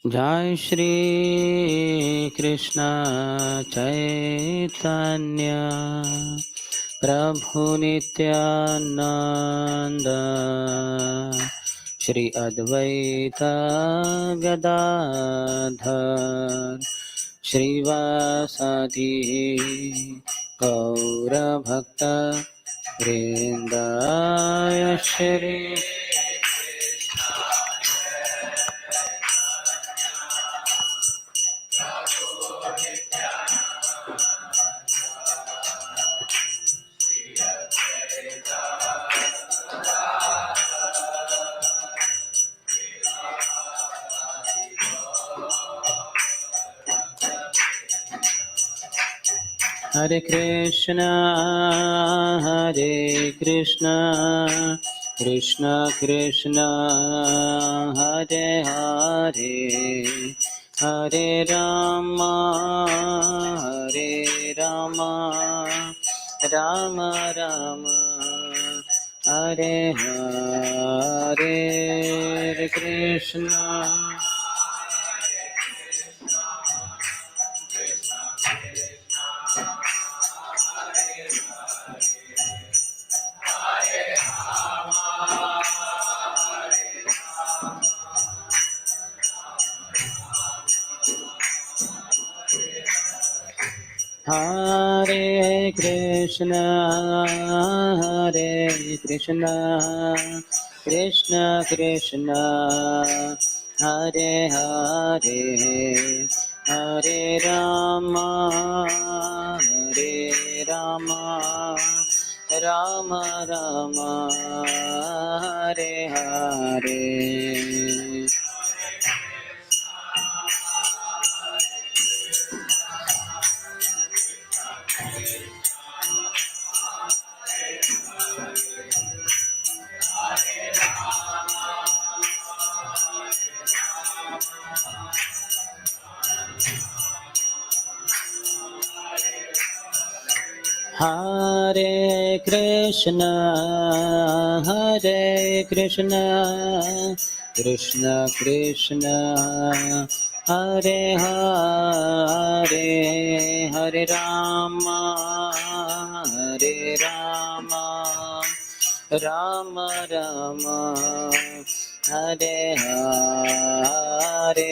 जय श्री कृष्ण चैतन्य प्रभु Nityanand Shri Advaita Gadadhar श्रीवासादि गौरभक्त वृंदाय Shri Hare Krishna, Krishna Krishna, Hare Hare, Hare Rama, Hare Rama, Rama Rama, Hare Hare, Hare Krishna. Hare Krishna, Krishna Krishna, Hare Hare, Hare Rama, Hare Rama, Rama Rama, Hare Hare. Hare Krishna, Krishna Krishna, Hare Hare, Hare Rama, Hare Rama, Rama Rama, Hare Hare,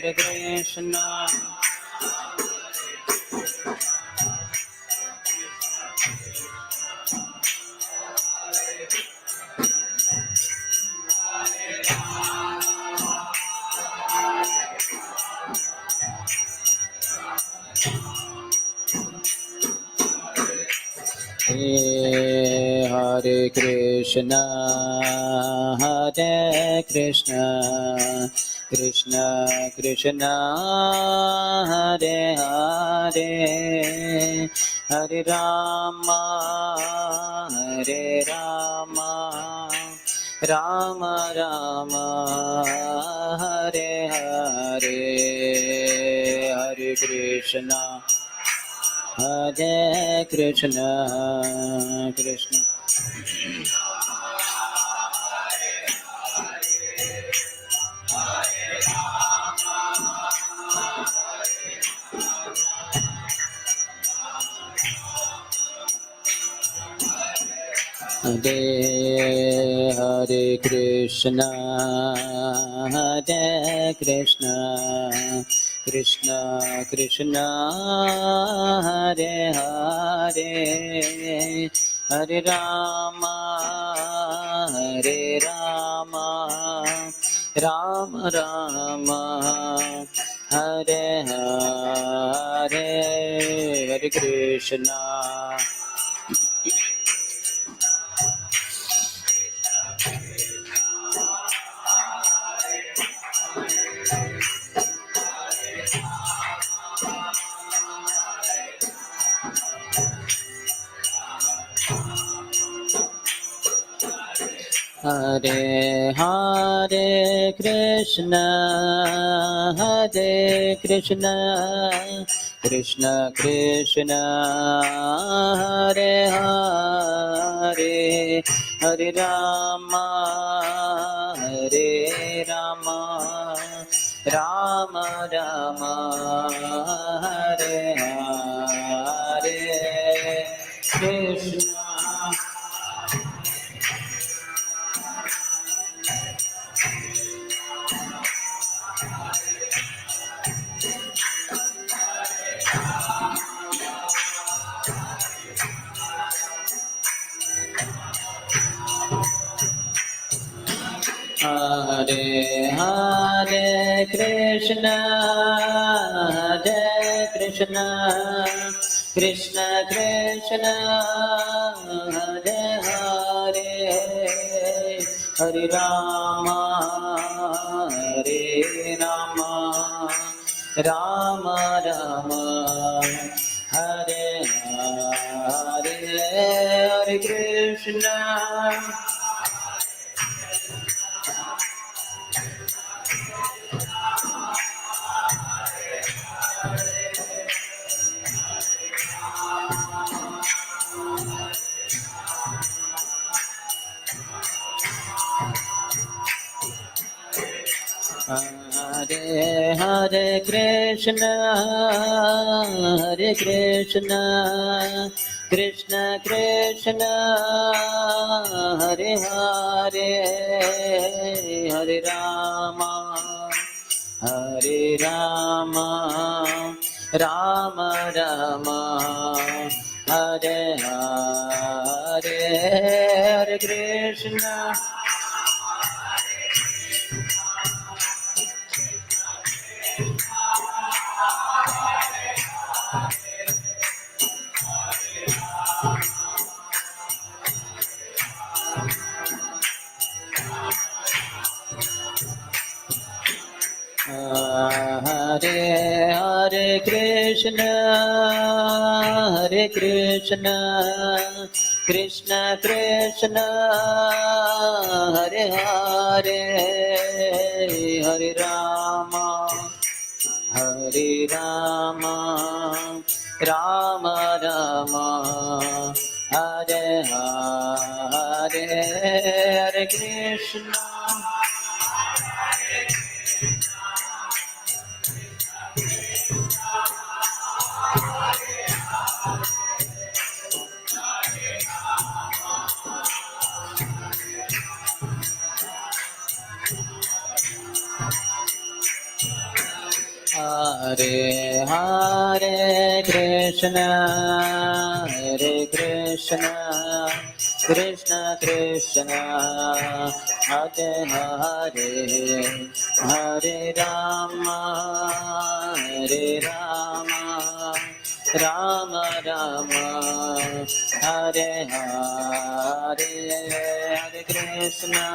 Hare Krishna. Hare Krishna, Krishna Krishna, Hare Hare, Hare Rama, Hare Rama, Rama Rama, Hare Hare, Hare Krishna. Hare Krishna, Krishna. Hare Hare Krishna, Hare Krishna, Krishna Krishna, Hare Hare, Hare Rama, Hare Rama, Rama Rama, Hare Hare, Hare Krishna. Hare Hare Krishna, Hare Krishna, Krishna Krishna, Hare Hare, Hare Rama, Hare Rama, Rama Rama, Hare Hare, Krishna. Hare Hare Krishna, Hare Krishna, Krishna Krishna, Hare Hare, Hare Rama, Hare Rama, Rama Rama, Hare Hare, Hare Krishna. Hare Hare Krishna, Hare Krishna, Krishna Krishna, Hare Hare, Hare Rama, Hare Rama, Rama Rama, Hare Hare, Hare Krishna. Hare Hare Krishna, Hare Krishna, Krishna Krishna, Hare Hare, Hare Rama, Hare Rama, Rama Rama, Hare Hare, Hare Krishna. Hare Hare Krishna, Hare Krishna, Krishna Krishna, Hare Hare, Hare Rama, Hare Rama, Rama Rama, Hare Hare, Hare Krishna.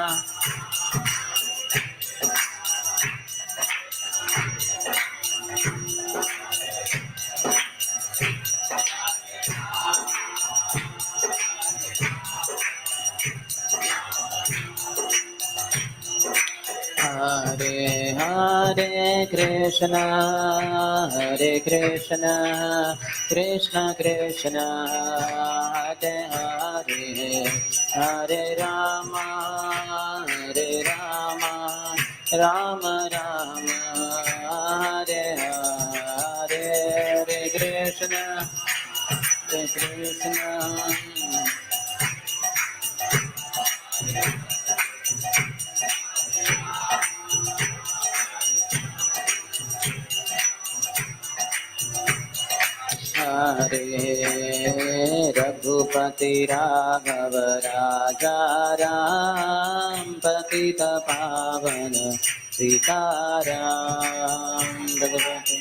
Hare Hare Krishna, Hare Krishna, Krishna Krishna, Hare Hare, Hare Rama, Hare Rama, Rama Rama, Hare Hare, Hare Krishna, Hare Krishna. Hare Raghupati Raghav Raja Ram Patita Pavana Sitaram Raghupati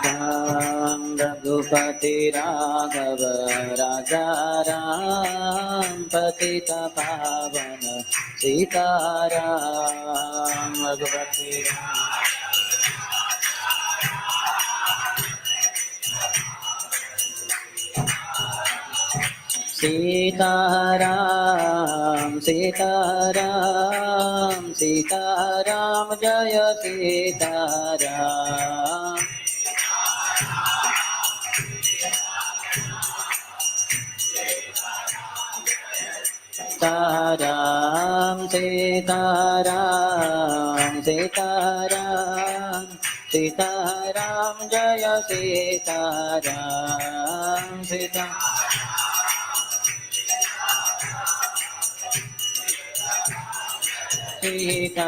Ram Raghupati Raghav Raja Ram Patita Pavana Sitaram Raghupati Sitaram Sitaram Sitaram Jaya Sitaram Sitaram Sitaram Sitaram Sitaram जय सीताराम सीता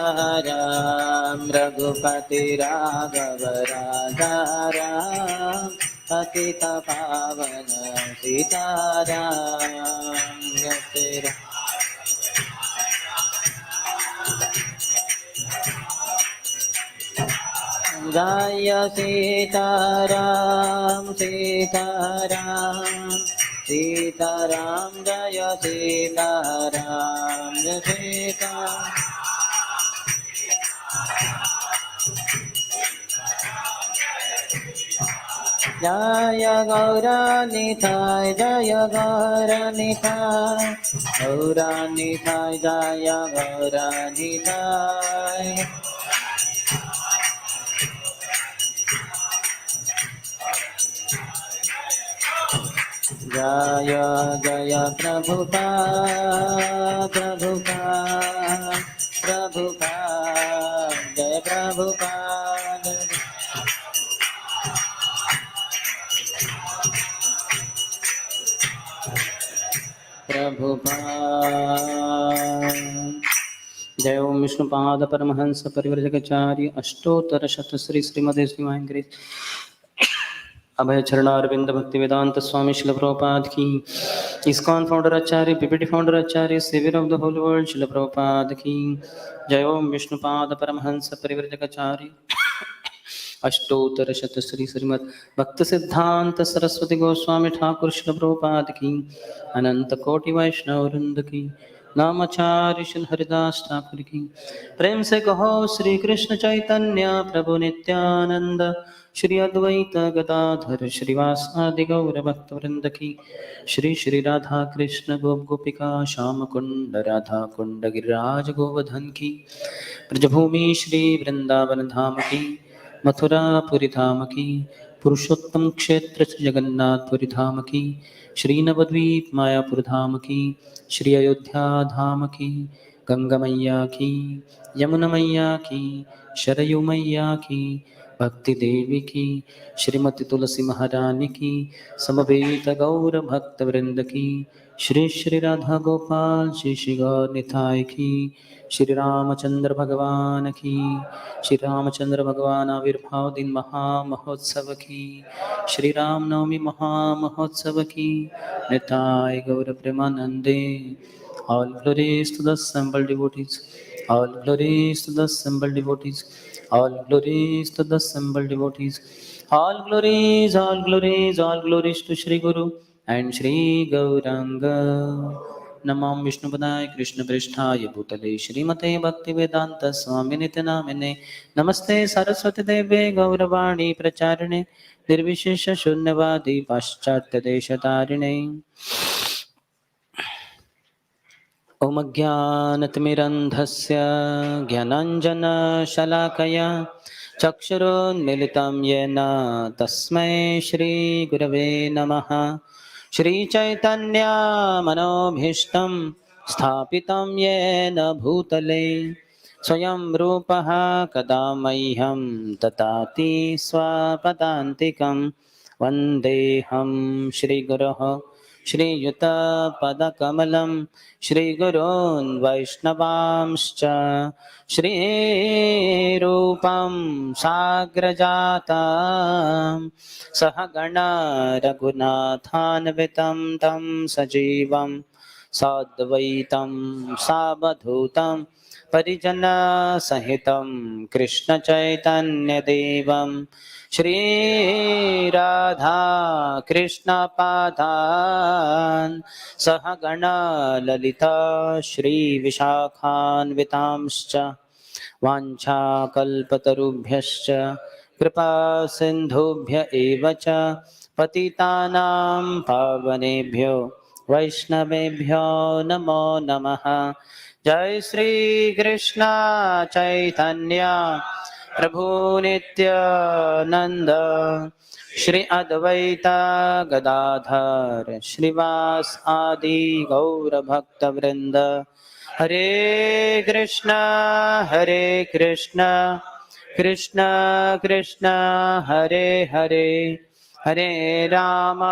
सीताराम रघुपति राघव राजा राम पतित पावन सीताराम तेरा जय सीताराम सीताराम सीताराम जय सीताराम जय सीताराम जय गौरानिताय जय गौरानिताय गौरानिताय जय गौरानिताय जय जय प्रभुपाद प्रभुपाद प्रभुपाद जय प्रभुपाद प्रभुपाद जय ओम विष्णुपाद परमहंस परिव्रजकाचार्य अष्टोत्तर शत श्री श्रीमदे श्री महेंद्र अभय चरणारविंद भक्ति वेदांत स्वामी शिल प्रभुपाद की ISKCON founder acharya PPT founder acharya saviour of the whole world Srila Prabhupada की जय ओम विष्णुपाद परमहंस परिव्रजकाचार्य अष्टोत्तर शत श्री श्रीमद भक्त सिद्धांत सरस्वती गोस्वामी ठाकुर शिल प्रभुपाद की अनंत कोटि वैष्णव वृंद की नामाचार्य श्री हरिदास ठाकुर की प्रेम से कहो श्री कृष्ण चैतन्य प्रभु नित्यानंद श्री अद्वैत गदाधर श्रीवासादि गौर भक्त वृंद की श्री श्री राधा कृष्ण गोप गोपिका श्याम कुंड राधा कुंड गिरिराज गोवर्धन की ब्रजभूमि श्री वृंदावन धाम की मथुरापुरी धाम की पुरुषोत्तम क्षेत्र श्री जगन्नाथपुरी धाम की श्री नवद्वीप मायापुर धाम की श्री अयोध्या धाम की गंगा मैया की यमुना मैया की शरयू मैया की भक्ति देवी की श्रीमती तुलसी महारानी की समवेत गौर भक्त वृंद की श्री श्री राधा गोपाल श्री श्री गौर निताय की श्री रामचंद्र भगवान की श्री रामचंद्र भगवान आविर्भाव दिन महामहोत्सव की श्री रामनवमी महामहोत्सव की निताय गौर प्रेमानंदे all glories to the assembled devotees all glories to the assembled devotees all glories to the assembled devotees all glories all glories all glories to Shri Guru and Shri Gauranga Namami विष्णुपदाय कृष्णप्रेष्ठाय भूतले श्रीमते भक्तिवेदांत स्वामी नित्यनामिने नमस्ते सरस्वती देवे गौरवाणी प्रचारिणे निर्विशेष शून्यवादी पाश्चात्य देशतारिणे ओम ज्ञानतिमिरन्धस्य ज्ञानाञ्जनशलाकया चक्षुरुन्मिलितं येन तस्मै श्रीगुरवे नमः श्रीचैतन्यमनोभीष्टं स्थापितं येन भूतले स्वयं रूपः कदा मह्यं ददाति स्वपदान्तिकं वन्देऽहं श्रीगुरोः श्रीयुतपदकमलं श्रीगुरोन् वैष्णवांश्च श्रीरूपं साग्रजातं सहगणा रघुनाथान्वितं तं सजीवं साद्वैतं सावधूतं परिजनसहितं कृष्णचैतन्यदेवं श्रीराधा कृष्णपादान् सहगणा ललिता श्रीविशाखान्वितांश्च वाञ्छाकल्पतरुभ्यश्च कृपासिन्धुभ्य एव च पतितानां पावनेभ्यो वैष्णवेभ्यो नमो नमः जय श्री कृष्ण चैतन्य प्रभु नित्यानंद श्री अद्वैता गदाधर श्रीवास आदि गौर भक्त वृंद। हरे कृष्णा कृष्ण कृष्ण हरे हरे, हरे Ram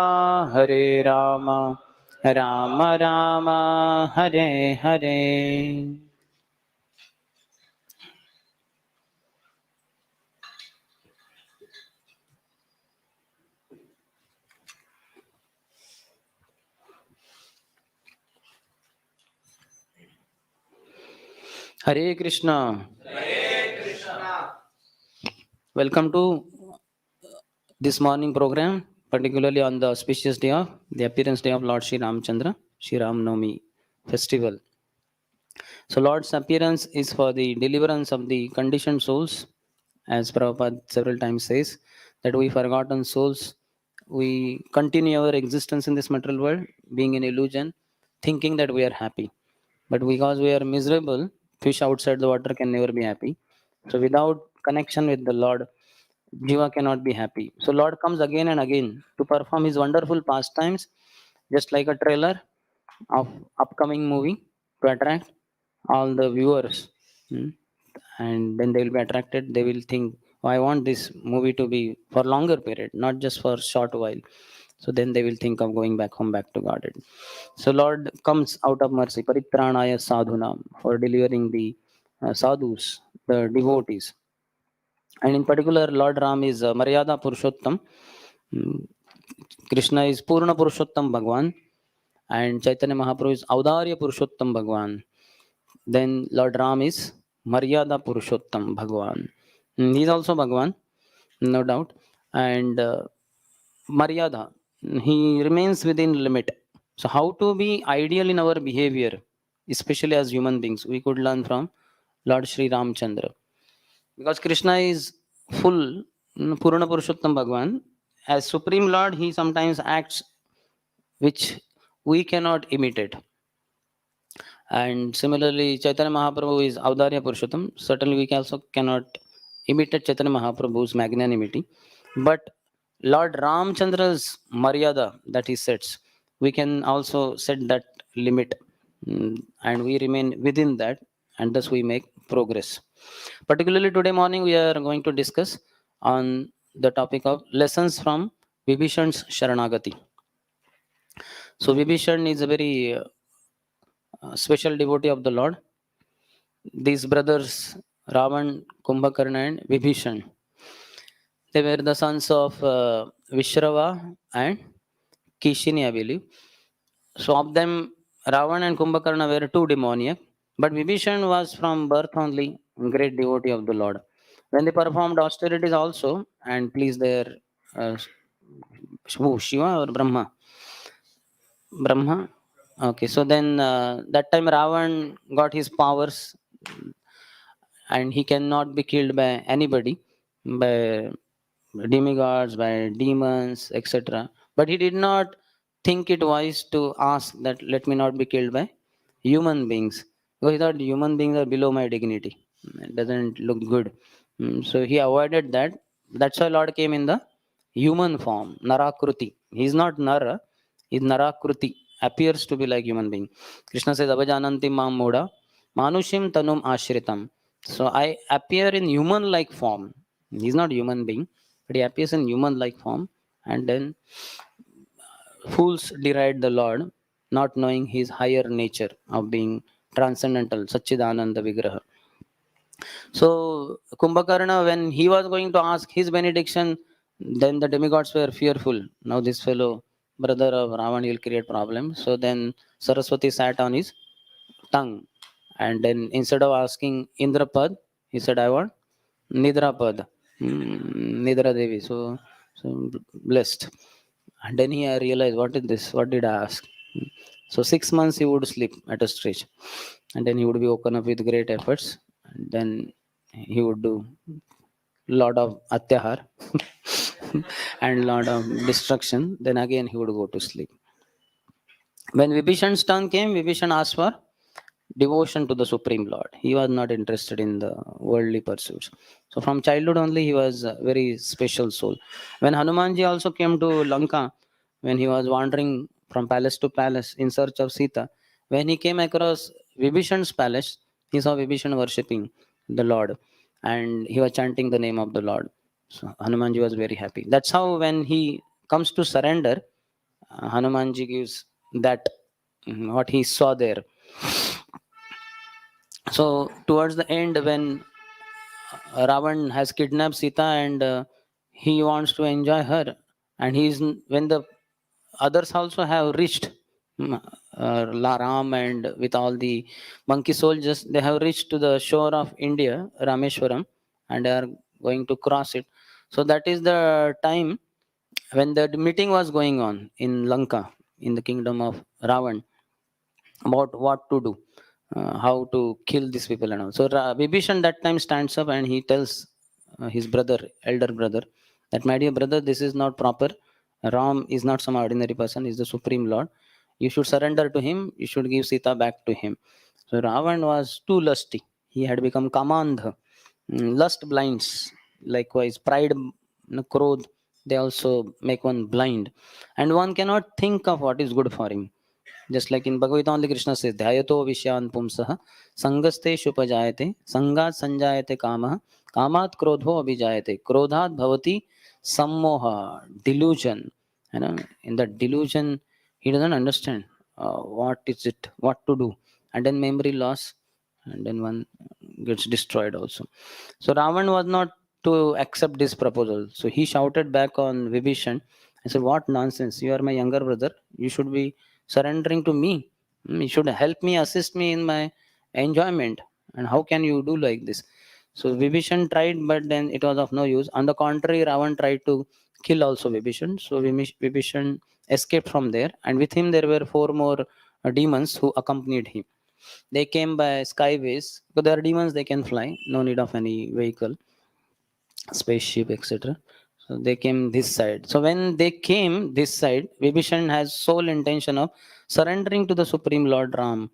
Ram Ram Hare Hare. Hare Krishna. Welcome to this morning program, particularly on the auspicious day of the appearance day of Lord Sri Ramchandra, Sri Ram Navami festival. So Lord's appearance is for the deliverance of the conditioned souls, as Prabhupada several times says, that we forgotten souls, we continue our existence in this material world, being in illusion, thinking that we are happy. But because we are miserable, fish outside the water can never be happy. So without connection with the Lord, Jiva cannot be happy. So Lord comes again and again to perform his wonderful pastimes, just like a trailer of upcoming movie to attract all the viewers. Hmm. And then they will be attracted. They will think, oh, I want this movie to be for longer period, not just for short while. So then they will think of going back home, back to Godhead. So Lord comes out of mercy, paritranaya sadhunam, for delivering the sadhus, the devotees. And in particular, Lord Ram is Maryada Purushottam. Mm, Krishna is Purna Purushottam Bhagwan, and Chaitanya Mahaprabhu is Audarya Purushottam Bhagwan. Then Lord Ram is Maryada Purushottam Bhagwan. He is also Bhagwan, no doubt. And Maryada, he remains within limit. So, how to be ideal in our behavior, especially as human beings, we could learn from Lord Sri Ramchandra. Because Krishna is full, Purana Purushottam Bhagwan. As Supreme Lord, he sometimes acts which we cannot imitate. And similarly, Chaitanya Mahaprabhu is Audarya Purushottam. Certainly, we also cannot imitate Chaitanya Mahaprabhu's magnanimity. But Lord Ramchandra's Maryada that he sets, we can also set that limit, and we remain within that, and thus we make progress. Particularly today morning, we are going to discuss on the topic of lessons from Vibhishan's Sharnagati. So Vibhishan is a very special devotee of the Lord. These brothers, Ravan, Kumbhakarna, and Vibhishan, they were the sons of Vishrava and Kishini, I believe. So of them, Ravan and Kumbhakarna were two demoniac, but Vibhishan was from birth only great devotee of the Lord. When they performed austerities also and pleased their uh, Shiva or Brahma? Brahma. Okay, so then that time Ravan got his powers and he cannot be killed by anybody, by demigods, by demons, etc. But he did not think it wise to ask that let me not be killed by human beings, because he thought human beings are below my dignity. It doesn't look good. So he avoided that. That's why Lord came in the human form, Narakruti. He's not Nara, he's Narakruti, appears to be like human being. Krishna says, Avajananti Mam Moda, Manushim Tanum Ashritam. So I appear in human-like form. He's not human being, but he appears in human-like form. And then fools deride the Lord, not knowing his higher nature of being transcendental, Satchidananda Vigraha. So Kumbhakarna, when he was going to ask his benediction, then the demigods were fearful. Now this fellow, brother of Ravan, will create problems. So then Saraswati sat on his tongue. And then instead of asking Indrapad, he said, I want Nidrapad, Nidra Devi. So blessed. And then he realized, what is this? What did I ask? So 6 months he would sleep at a stretch. And then he would be woken up with great efforts. And then he would do lot of atyahar and lot of destruction. Then again he would go to sleep. When Vibhishan's turn came, Vibhishan asked for devotion to the Supreme Lord. He was not interested in the worldly pursuits. So from childhood only, he was a very special soul. When Hanumanji also came to Lanka, when he was wandering from palace to palace in search of Sita, when he came across Vibhishan's palace, he saw Vibhishan worshipping the Lord, and he was chanting the name of the Lord. So Hanumanji was very happy. That's how when he comes to surrender, Hanumanji gives that what he saw there. So towards the end, when Ravan has kidnapped Sita and he wants to enjoy her, and he's when the others also have reached Ram and with all the monkey soldiers, they have reached to the shore of India, Rameshwaram, and they are going to cross it. So that is the time when the meeting was going on in Lanka, in the kingdom of Ravan, about what to do, how to kill these people and all. So Vibhishan that time stands up and he tells his brother, elder brother, that my dear brother, this is not proper. Ram is not some ordinary person; is the supreme Lord. You should surrender to him. You should give Sita back to him. So Ravan was too lusty. He had become kamandha. Lust blinds. Likewise, pride, krodh, they also make one blind, and one cannot think of what is good for him. Just like in Bhagavad Gita, only Krishna says, Dhyato Vishyan Pumsah, Sangaste Shupajayate, Sangat Sanjayate Kamah, Kamat Krodho Abhijayate, Krodhat Bhavati Sammoha, delusion. In that delusion, he doesn't understand what is it, what to do. And then memory loss, and then one gets destroyed also. So Ravan was not to accept this proposal. So he shouted back on Vibhishan and said, what nonsense, you are my younger brother, you should be surrendering to me. You should help me, assist me in my enjoyment. And how can you do like this? So Vibhishan tried, but then it was of no use. On the contrary, Ravan tried to kill also Vibhishan. So Vibhishan escaped from there, and with him there were four more demons who accompanied him. They came by skyways, because they are demons, they can fly, no need of any vehicle, spaceship, etc. So they came this side. So when they came this side, Vibhishan has sole intention of surrendering to the Supreme Lord Ram,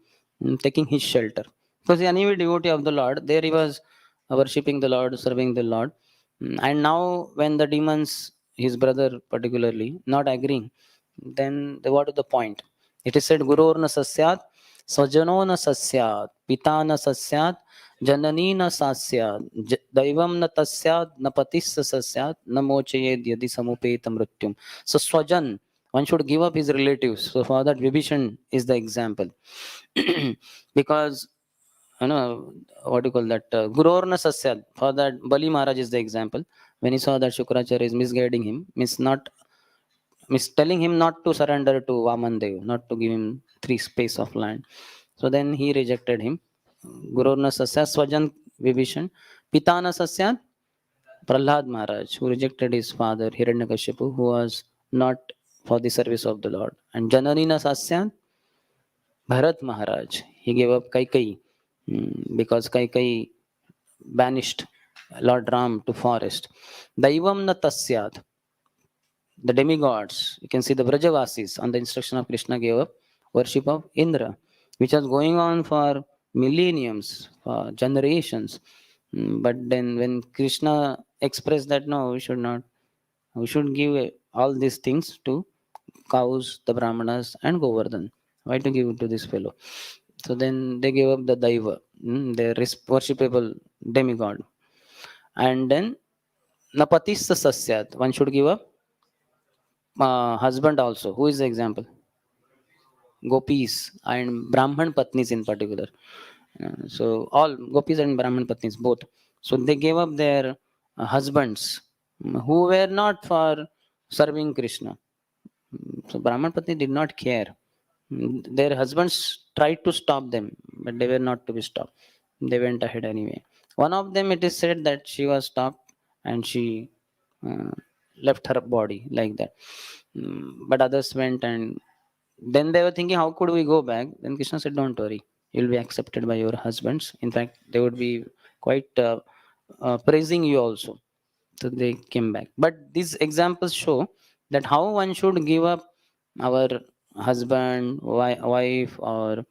taking his shelter. Because the anyway devotee of the Lord, there he was worshipping the Lord, serving the Lord. And now when the demons, his brother particularly, not agreeing, then what is the point? It is said, Gurur na sasyat, Svajano na sasyat, Pita na sasyat, Janani na sasyat, Daivam na tasyat, na patis sasyat, na mochayed yadi samupeta mrityum. So Swajan, one should give up his relatives. So for that, Vibhishan is the example. Because what do you call that, Gurur na sasyat, for that Bali Maharaj is the example. When he saw that Shukracharya is misguiding him, means not is telling him not to surrender to Vamandev, not to give him three space of land. So then he rejected him. Gururna Sasya Swajan Vibhishan. Pitana Sasya Prahlad Maharaj, who rejected his father Hiranyakashipu, who was not for the service of the Lord. And Jananina Sasya Bharat Maharaj. He gave up Kaikai because Kaikai banished Lord Ram to forest. Daivam na tasyat, the demigods, you can see the Brajavasis on the instruction of Krishna gave up worship of Indra, which was going on for millenniums, for generations. But then when Krishna expressed that no, we should not, we should give all these things to cows, the Brahmanas, and Govardhan. Why to give it to this fellow? So then they gave up the Daiva, their worshipable demigod. And then Napatissa Sasyat, one should give up husband also. Who is the example? Gopis and Brahman Patnis in particular. So all Gopis and Brahman Patnis both. So they gave up their husbands who were not for serving Krishna. So Brahman Patni did not care. Their husbands tried to stop them, but they were not to be stopped. They went ahead anyway. One of them, it is said that she was stopped and she uh, left her body like that. But others went, and then they were thinking, how could we go back? Then Krishna said, don't worry, you'll be accepted by your husbands. In fact, they would be quite praising you also. So they came back. But these examples show that how one should give up our husband, wife, or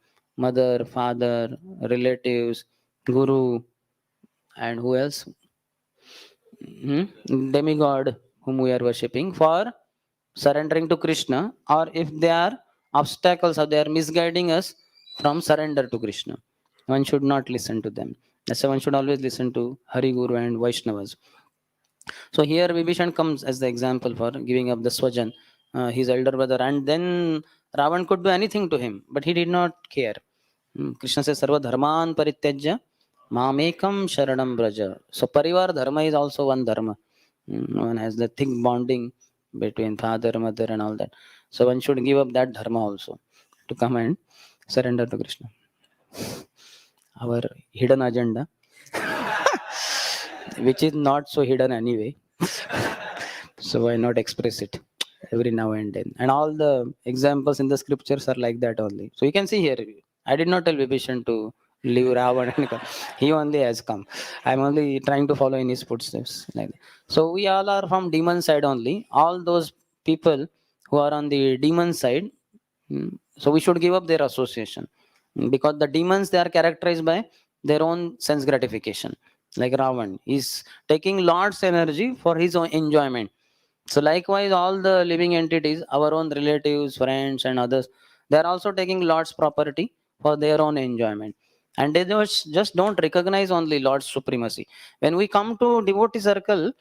mother, father, relatives, guru, and who else? Demigod whom we are worshipping, for surrendering to Krishna, or if they are obstacles or they are misguiding us, from surrender to Krishna. One should not listen to them. That's why one should always listen to Hari Guru and Vaishnavas. So here Vibhishan comes as the example for giving up the Swajan, his elder brother, and then Ravan could do anything to him, but he did not care. Krishna says, Sarva Dharman Parityajya Mamekam Sharanam Braja. So Parivar Dharma is also one Dharma. One has the thick bonding between father, mother, and all that. So one should give up that Dharma also to come and surrender to Krishna. Our hidden agenda, which is not so hidden anyway. So why not express it every now and then? And all the examples in the scriptures are like that only. So you can see here, I did not tell Vibhishan to leave Ravan and come. He only has come. I'm only trying to follow in his footsteps. Like that. So we all are from demon side only. All those people who are on the demon side, so we should give up their association. Because the demons, they are characterized by their own sense gratification. Like Ravan, he's taking Lord's energy for his own enjoyment. So likewise, all the living entities, our own relatives, friends, and others, they are also taking Lord's property for their own enjoyment. And they just don't recognize only Lord's supremacy. When we come to devotee circle,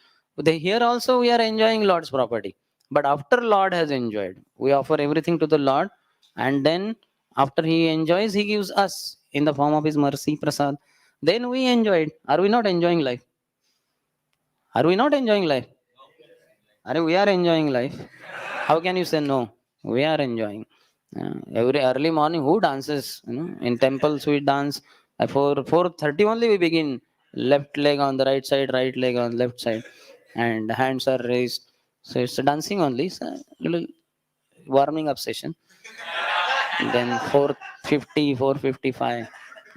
here also we are enjoying Lord's property. But after Lord has enjoyed, we offer everything to the Lord, and then after he enjoys, he gives us in the form of his mercy, prasad. Then we enjoy it. Are we not enjoying life? Are we not enjoying life? We are enjoying life. How can you say no? We are enjoying. Every early morning, who dances? In temples we dance. At 4:30 only we begin. Left leg on the right side, right leg on left side, and hands are raised. So it's a dancing only. It's a little warming up session. Then 4:50, 4:55,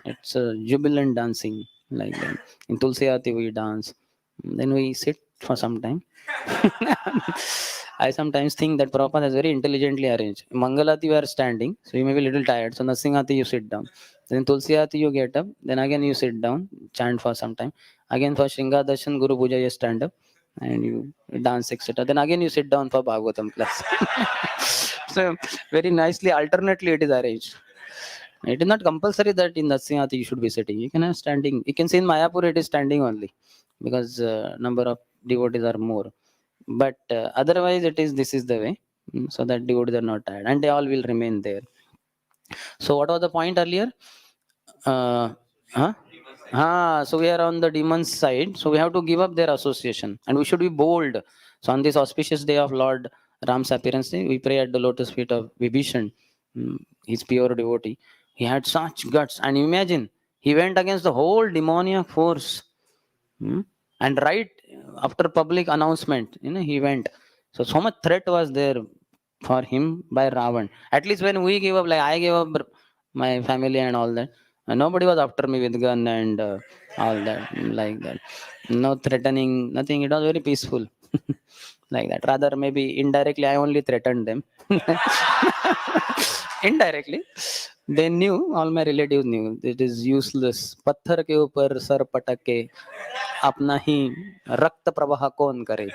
it's a jubilant dancing like that. In Tulsiati we dance. Then we sit for some time. I sometimes think that Prabhupada has very intelligently arranged. Mangalati you are standing, so you may be a little tired. So Nasingati you sit down. Then Tulsiati you get up. Then again you sit down, chant for some time. Again for Shringadashan, Guru Puja you stand up and you dance, etc. Then again you sit down for Bhagavatam class. So very nicely, alternately it is arranged. It is not compulsory that in Nasingati you should be sitting. You can have standing. You can see in Mayapur it is standing only because number of devotees are more. But otherwise it is, this is the way, so that devotees are not tired and they all will remain there. So what was the point earlier? uh, huh? So we are on the demon's side, so we have to give up their association and we should be bold. So on this auspicious day of Lord Ram's appearance day, we pray at the lotus feet of Vibhishan, his pure devotee. He had such guts, and imagine, he went against the whole demoniac force. And right after public announcement, he went. So much threat was there for him by Ravan. At least when we gave up, like I gave up my family and all that, nobody was after me with gun and all that, like that. No threatening, nothing. It was very peaceful. Like that. Rather, maybe indirectly, I only threatened them. Indirectly, they knew, all my relatives knew it is useless. पत्थर के ऊपर sir पटक के अपना ही रक्त प्रवाह कौन करे,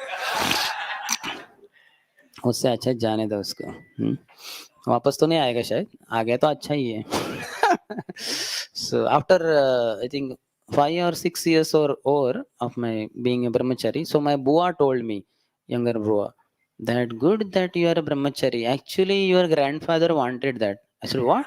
उससे अच्छा जाने दो उसको. वापस तो नहीं आएगा शायद, आ गया तो अच्छा ही है. So after I think 5 or 6 years or over of my being a brahmachari, so my bua told me, younger bua, that good that you are a brahmachari. Actually, your grandfather wanted that. I said, what?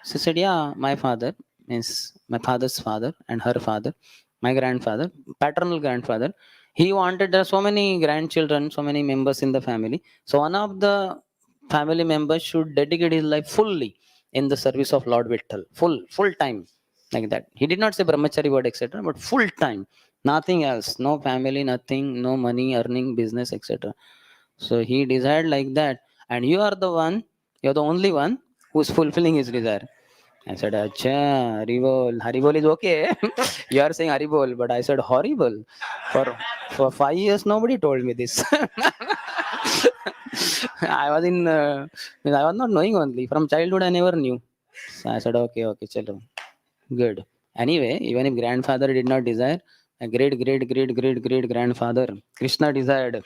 She said, yeah, my father, means my father's father and her father, my grandfather, paternal grandfather, he wanted, there are so many grandchildren, so many members in the family. So one of the family members should dedicate his life fully in the service of Lord Vittal, full time, like that. He did not say brahmachari word, etc., but full time, nothing else, no family, nothing, no money, earning, business, etc. So he desired like that, and you are the one, you're the only one who's fulfilling his desire. I said, Acha, Haribol. Haribol is okay. You are saying Haribol, but I said horrible. For 5 years, nobody told me this. I was in, I was not knowing only. From childhood, I never knew. So I said, okay, okay, chalo. Good. Anyway, even if grandfather did not desire, a great grandfather, Krishna desired.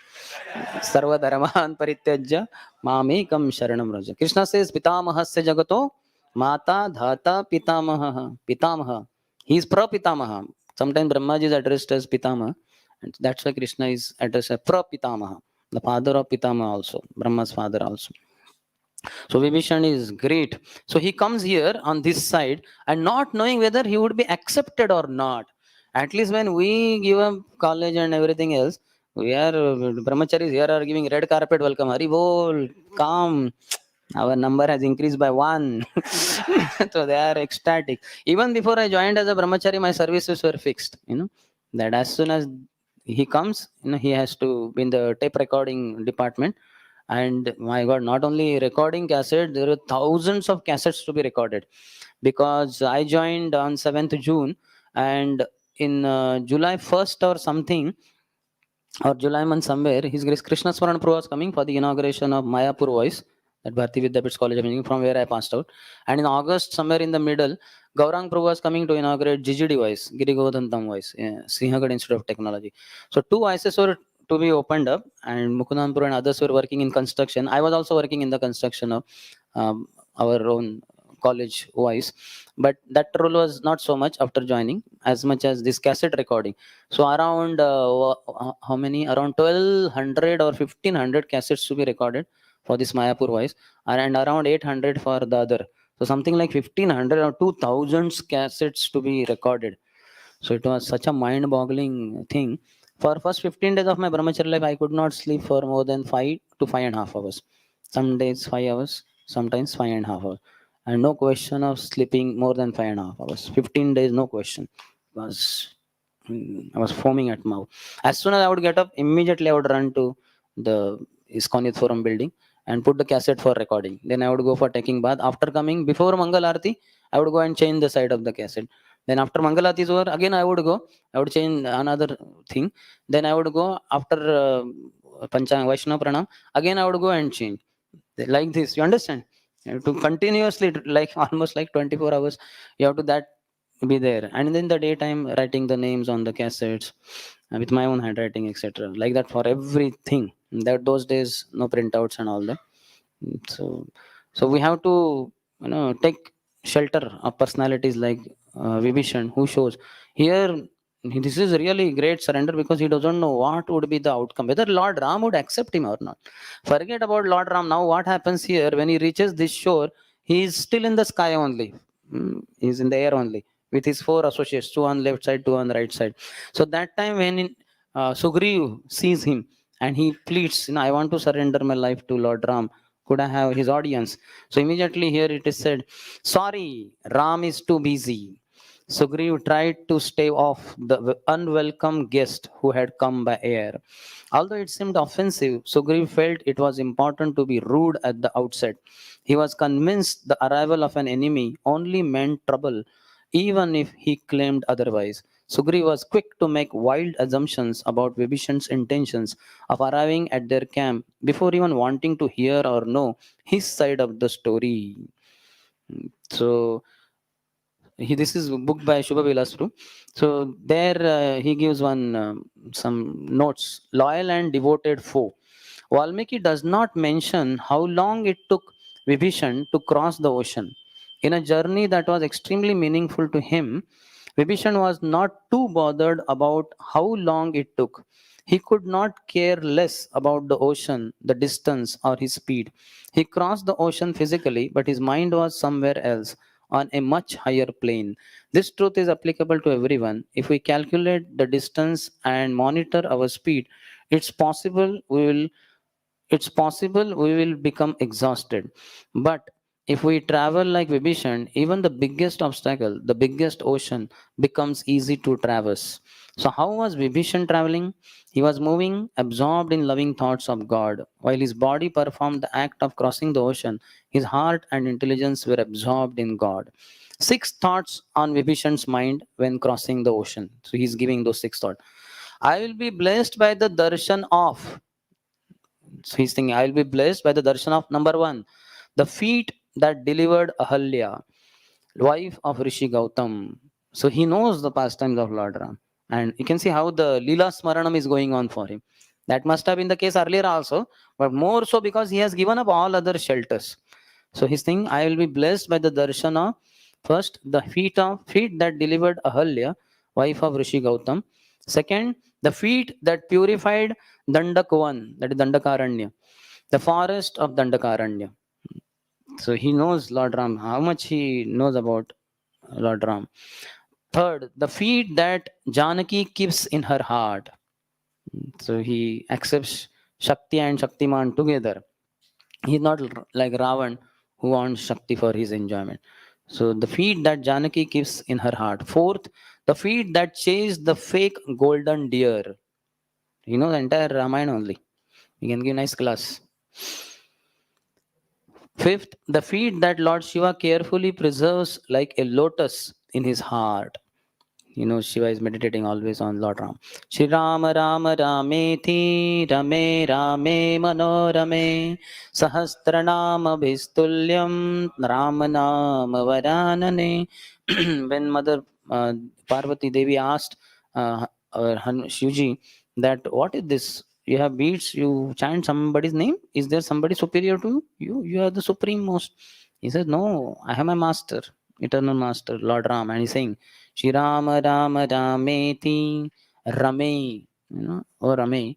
Sarva dharman parityajya mamekam sharanam raja. Krishna says, Pitamahasya jagato mata dhata pitamaha. Pitamaha. He is prapitamaha. Sometimes Brahmaji is addressed as Pitamaha. And that's why Krishna is addressed as prapitamaha. The father of Pitamaha also. Brahma's father also. So Vibhishana is great. So he comes here on this side and not knowing whether he would be accepted or not. At least when we give a college and everything else, we are brahmacharis here are giving red carpet welcome. Hari bol, come. Our number has increased by one. So they are ecstatic. Even before I joined as a brahmachari, my services were fixed. That as soon as he comes, he has to be in the tape recording department. And my God, not only recording cassette, there are thousands of cassettes to be recorded, because I joined on 7th June, and in July 1st or something, or July month somewhere, His Grace Krishna Swaran Prabhu was coming for the inauguration of Mayapur Voice at Bharati Vidyapit College of Engineering, from where I passed out. And in August, somewhere in the middle, Gaurang Prabhu was coming to inaugurate GGD Voice, Giri Govardhan Voice, Sinhagad Institute of Technology. So two voices were to be opened up, and Mukundanpur and others were working in construction. I was also working in the construction of our own college voice, but that role was not so much after joining as much as this cassette recording. So around how many? Around 1200 or 1500 cassettes to be recorded for this Mayapur voice, and around 800 for the other. So something like 1500 or 2000 cassettes to be recorded. So it was such a mind-boggling thing. For first 15 days of my brahmacharya life, I could not sleep for more than 5 to 5.5 hours. Some days 5 hours, sometimes 5.5 hours, and no question of sleeping more than 5.5 hours. 15 days, no question. Was I was foaming at mouth. As soon as I would get up, immediately I would run to the ISKCON Forum building and put the cassette for recording. Then I would go for taking bath. After coming, before Mangal Aarti, I would go and change the side of the cassette. Then after Mangal Aarti is over, again I would go. I would change another thing. Then I would go after Panchang Vaishnava Pranam. Again I would go and change. Like this, you understand? You have to continuously, like almost like 24 hours, you have to that be there. And then the daytime writing the names on the cassettes with my own handwriting, etc. Like that for everything. That those days, no printouts and all that. So we have to take shelter of personalities like Vibhishan, who shows here. This is really great surrender, because he doesn't know what would be the outcome, whether Lord Ram would accept him or not. Forget about Lord Ram. Now what happens here, when he reaches this shore, he is still in the sky only. He's in the air only with his four associates, two on left side, two on the right side. So that time when Sugriv sees him and he pleads, I want to surrender my life to Lord Ram. Could I have his audience? So immediately here it is said, sorry, Ram is too busy. Sugriv tried to stave off the unwelcome guest who had come by air. Although it seemed offensive, Sugriv felt it was important to be rude at the outset. He was convinced the arrival of an enemy only meant trouble, even if he claimed otherwise. Sugriv was quick to make wild assumptions about Vibhishan's intentions of arriving at their camp before even wanting to hear or know his side of the story. So this is a book by Shubha Vilasru. So there he gives one some notes. Loyal and devoted foe. Valmiki does not mention how long it took Vibhishan to cross the ocean. In a journey that was extremely meaningful to him, Vibhishan was not too bothered about how long it took. He could not care less about the ocean, the distance, or his speed. He crossed the ocean physically, but his mind was somewhere else, on a much higher plane. This truth is applicable to everyone. If we calculate the distance and monitor our speed, it's possible we will we will become exhausted. But if we travel like Vibhishan, even the biggest obstacle, the biggest ocean, becomes easy to traverse. So, how was Vibhishan traveling? He was moving, absorbed in loving thoughts of God. While his body performed the act of crossing the ocean, his heart and intelligence were absorbed in God. Six thoughts on Vibhishan's mind when crossing the ocean. So, he's giving those six thoughts. I will be blessed by the darshan of. So he's thinking, I will be blessed by the darshan of number one, the feet that delivered Ahalya. wife of Rishi Gautam. So he knows the pastimes of Lord Ram. And you can see how the Leela Smaranam is going on for him. That must have been the case earlier also, but more so because he has given up all other shelters. So his thing, I will be blessed by the darshana. First, the feet that delivered Ahalya, wife of Rishi Gautam. Second, the feet that purified Dandakwan, that is Dandakaranya, the forest of Dandakaranya. So he knows Lord Ram, how much he knows about Lord Ram. Third, the feet that Janaki keeps in her heart. So he accepts Shakti and Shaktiman together. He's not like Ravan who wants Shakti for his enjoyment. So the feet that Janaki keeps in her heart. Fourth, the feet that chase the fake golden deer. You know the entire Ramayana only. You can give nice class. Fifth, the feet that Lord Shiva carefully preserves like a lotus in his heart. You know, Shiva is meditating always on Lord Ram. Shri Rama Rama Rameti Rame Rame Manorame Sahasranama Bhistulyam Rama Nama Varanane. When Mother Parvati Devi asked Shivji that what is this? You have beads, you chant somebody's name. Is there somebody superior to you? You are the supreme most. He says, no, I have my master, eternal master, Lord Ram. And he's saying, Shri Rama Rama Rameti Rame, or Rame,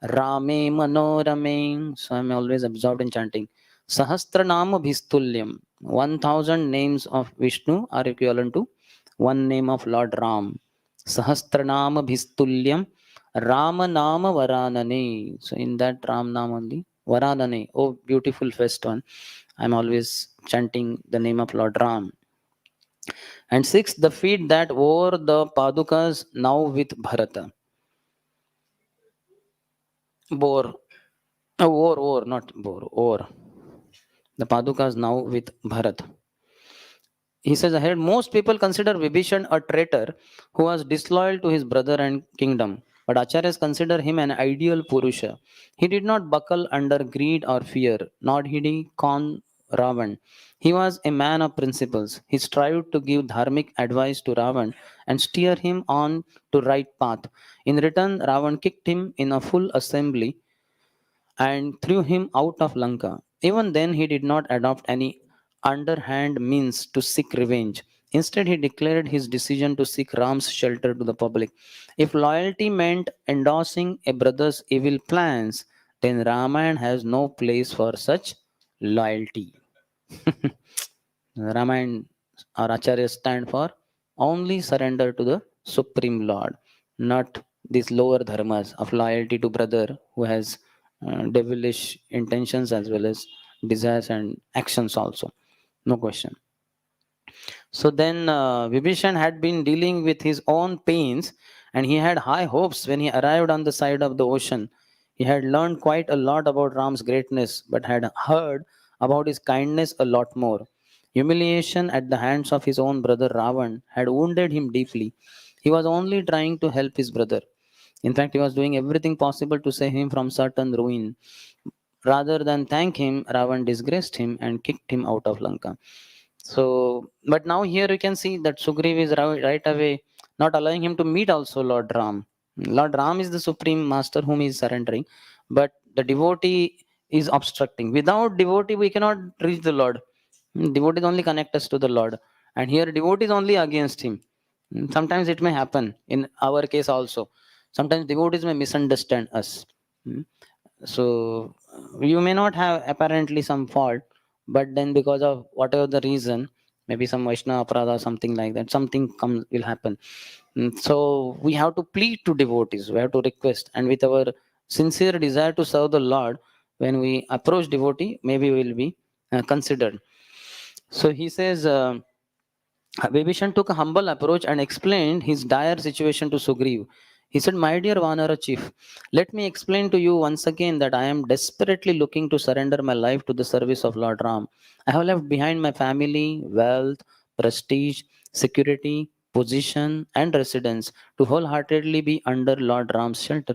Rame Manorame. So I'm always absorbed in chanting. Sahasranama Bhistulyam. 1000 names of Vishnu are equivalent to one name of Lord Ram. Sahasranama Bhistulyam Rama Nama Varanane. So in that Ram Nam only, Varanane. Oh, beautiful first one. I'm always chanting the name of Lord Ram. And sixth, the feet that wore the Padukas now with Bharata. Bore. Not bore, or. The Padukas now with Bharat. He says ahead, most people consider Vibhishan a traitor who was disloyal to his brother and kingdom. But Acharyas consider him an ideal Purusha. He did not buckle under greed or fear, nor did he con Ravan. He was a man of principles. He strived to give dharmic advice to Ravan and steer him on to right path. In return, Ravan kicked him in a full assembly and threw him out of Lanka. Even then, he did not adopt any underhand means to seek revenge. Instead, he declared his decision to seek Ram's shelter to the public. If loyalty meant endorsing a brother's evil plans, then Ramayana has no place for such loyalty. Ramayana or Acharya stand for only surrender to the Supreme Lord, not these lower dharmas of loyalty to brother who has devilish intentions as well as desires and actions also. No question. So then Vibhishan had been dealing with his own pains and he had high hopes when he arrived on the side of the ocean. He had learned quite a lot about Ram's greatness but had heard about his kindness a lot more. Humiliation at the hands of his own brother Ravan had wounded him deeply. He was only trying to help his brother. In fact, he was doing everything possible to save him from certain ruin. Rather than thank him, Ravan disgraced him and kicked him out of Lanka. So, but now here you can see that Sugriv is right away not allowing him to meet also Lord Ram. Lord Ram is the supreme master whom he is surrendering, but the devotee is obstructing. Without devotee, we cannot reach the Lord. Devotees only connect us to the Lord, and here devotees only against him. Sometimes it may happen in our case also. Sometimes devotees may misunderstand us. Mm. So you may not have apparently some fault, but then because of whatever the reason, maybe some Vaishnava Aparadha, something like that, something will happen. So we have to plead to devotees, we have to request, and with our sincere desire to serve the Lord, when we approach devotee, maybe we will be considered. So he says, Vibhishan took a humble approach and explained his dire situation to Sugriv. He said, my dear Vanara chief, let me explain to you once again that I am desperately looking to surrender my life to the service of Lord Ram. I have left behind my family, wealth, prestige, security, position, and residence to wholeheartedly be under Lord Ram's shelter.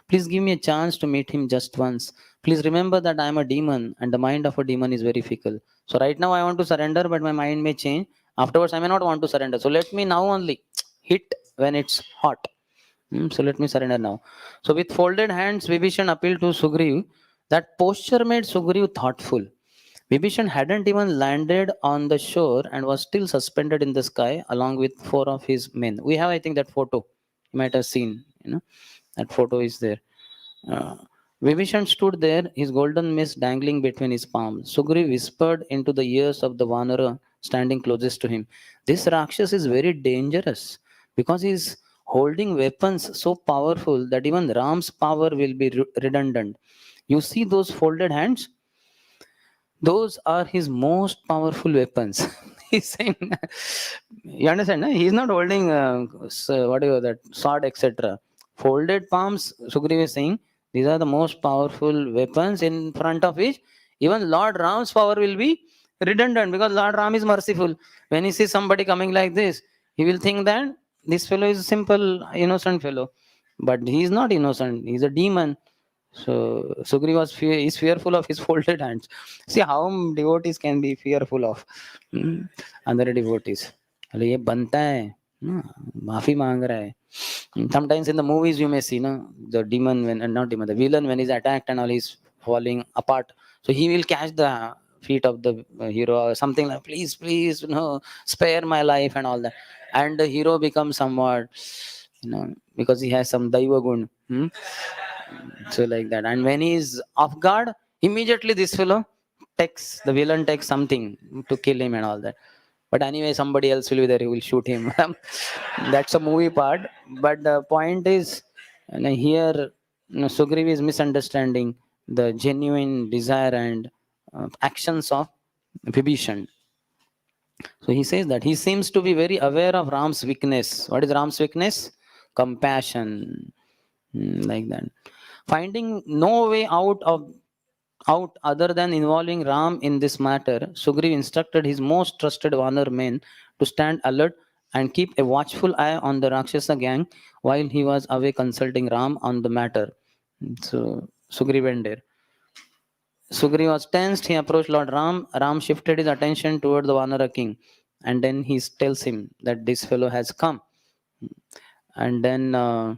Please give me a chance to meet him just once. Please remember that I am a demon and the mind of a demon is very fickle. So right now I want to surrender, but my mind may change. Afterwards, I may not want to surrender. So let me now only hit when it's hot. So let me surrender now. So with folded hands, Vibhishan appealed to Sugriv. That posture made Sugriv thoughtful. Vibhishan hadn't even landed on the shore and was still suspended in the sky along with four of his men. We have, I think, that photo. You might have seen, that photo is there. Uh, Vibhishan stood there, his golden mist dangling between his palms. Sugriv whispered into the ears of the Vanara standing closest to him. This Rakshas is very dangerous because he's holding weapons so powerful that even Ram's power will be redundant. You see those folded hands? Those are his most powerful weapons. He's saying, you understand? No? He's not holding whatever that sword, etc. Folded palms. Sugriv is saying these are the most powerful weapons in front of which even Lord Ram's power will be redundant because Lord Ram is merciful. When he sees somebody coming like this, he will think that this fellow is a simple, innocent fellow, but he is not innocent. He's a demon. So Sugriva is fearful of his folded hands. See how devotees can be fearful of other devotees. अरे ये बनता है माफी मांग रहा है. Sometimes in the movies you may see the demon when not demon the villain when he's attacked and all he's falling apart. So he will catch the feet of the hero or something like please spare my life and all that. And the hero becomes somewhat because he has some daiva gun. So like that, and when he is off guard, immediately this fellow takes the villain takes something to kill him and all that. But anyway, somebody else will be there who will shoot him. That's a movie part. But the point is, here Sugriv is misunderstanding the genuine desire and actions of Vibhishan. So he says that he seems to be very aware of Ram's weakness. What is Ram's weakness? Compassion. Like that. Finding no way out other than involving Ram in this matter, Sugriv instructed his most trusted Vanar men to stand alert and keep a watchful eye on the Rakshasa gang while he was away consulting Ram on the matter. So Sugriv went there. Sugriv was tensed. He approached Lord Ram. Ram shifted his attention toward the Vanara king, and then he tells him that this fellow has come. And then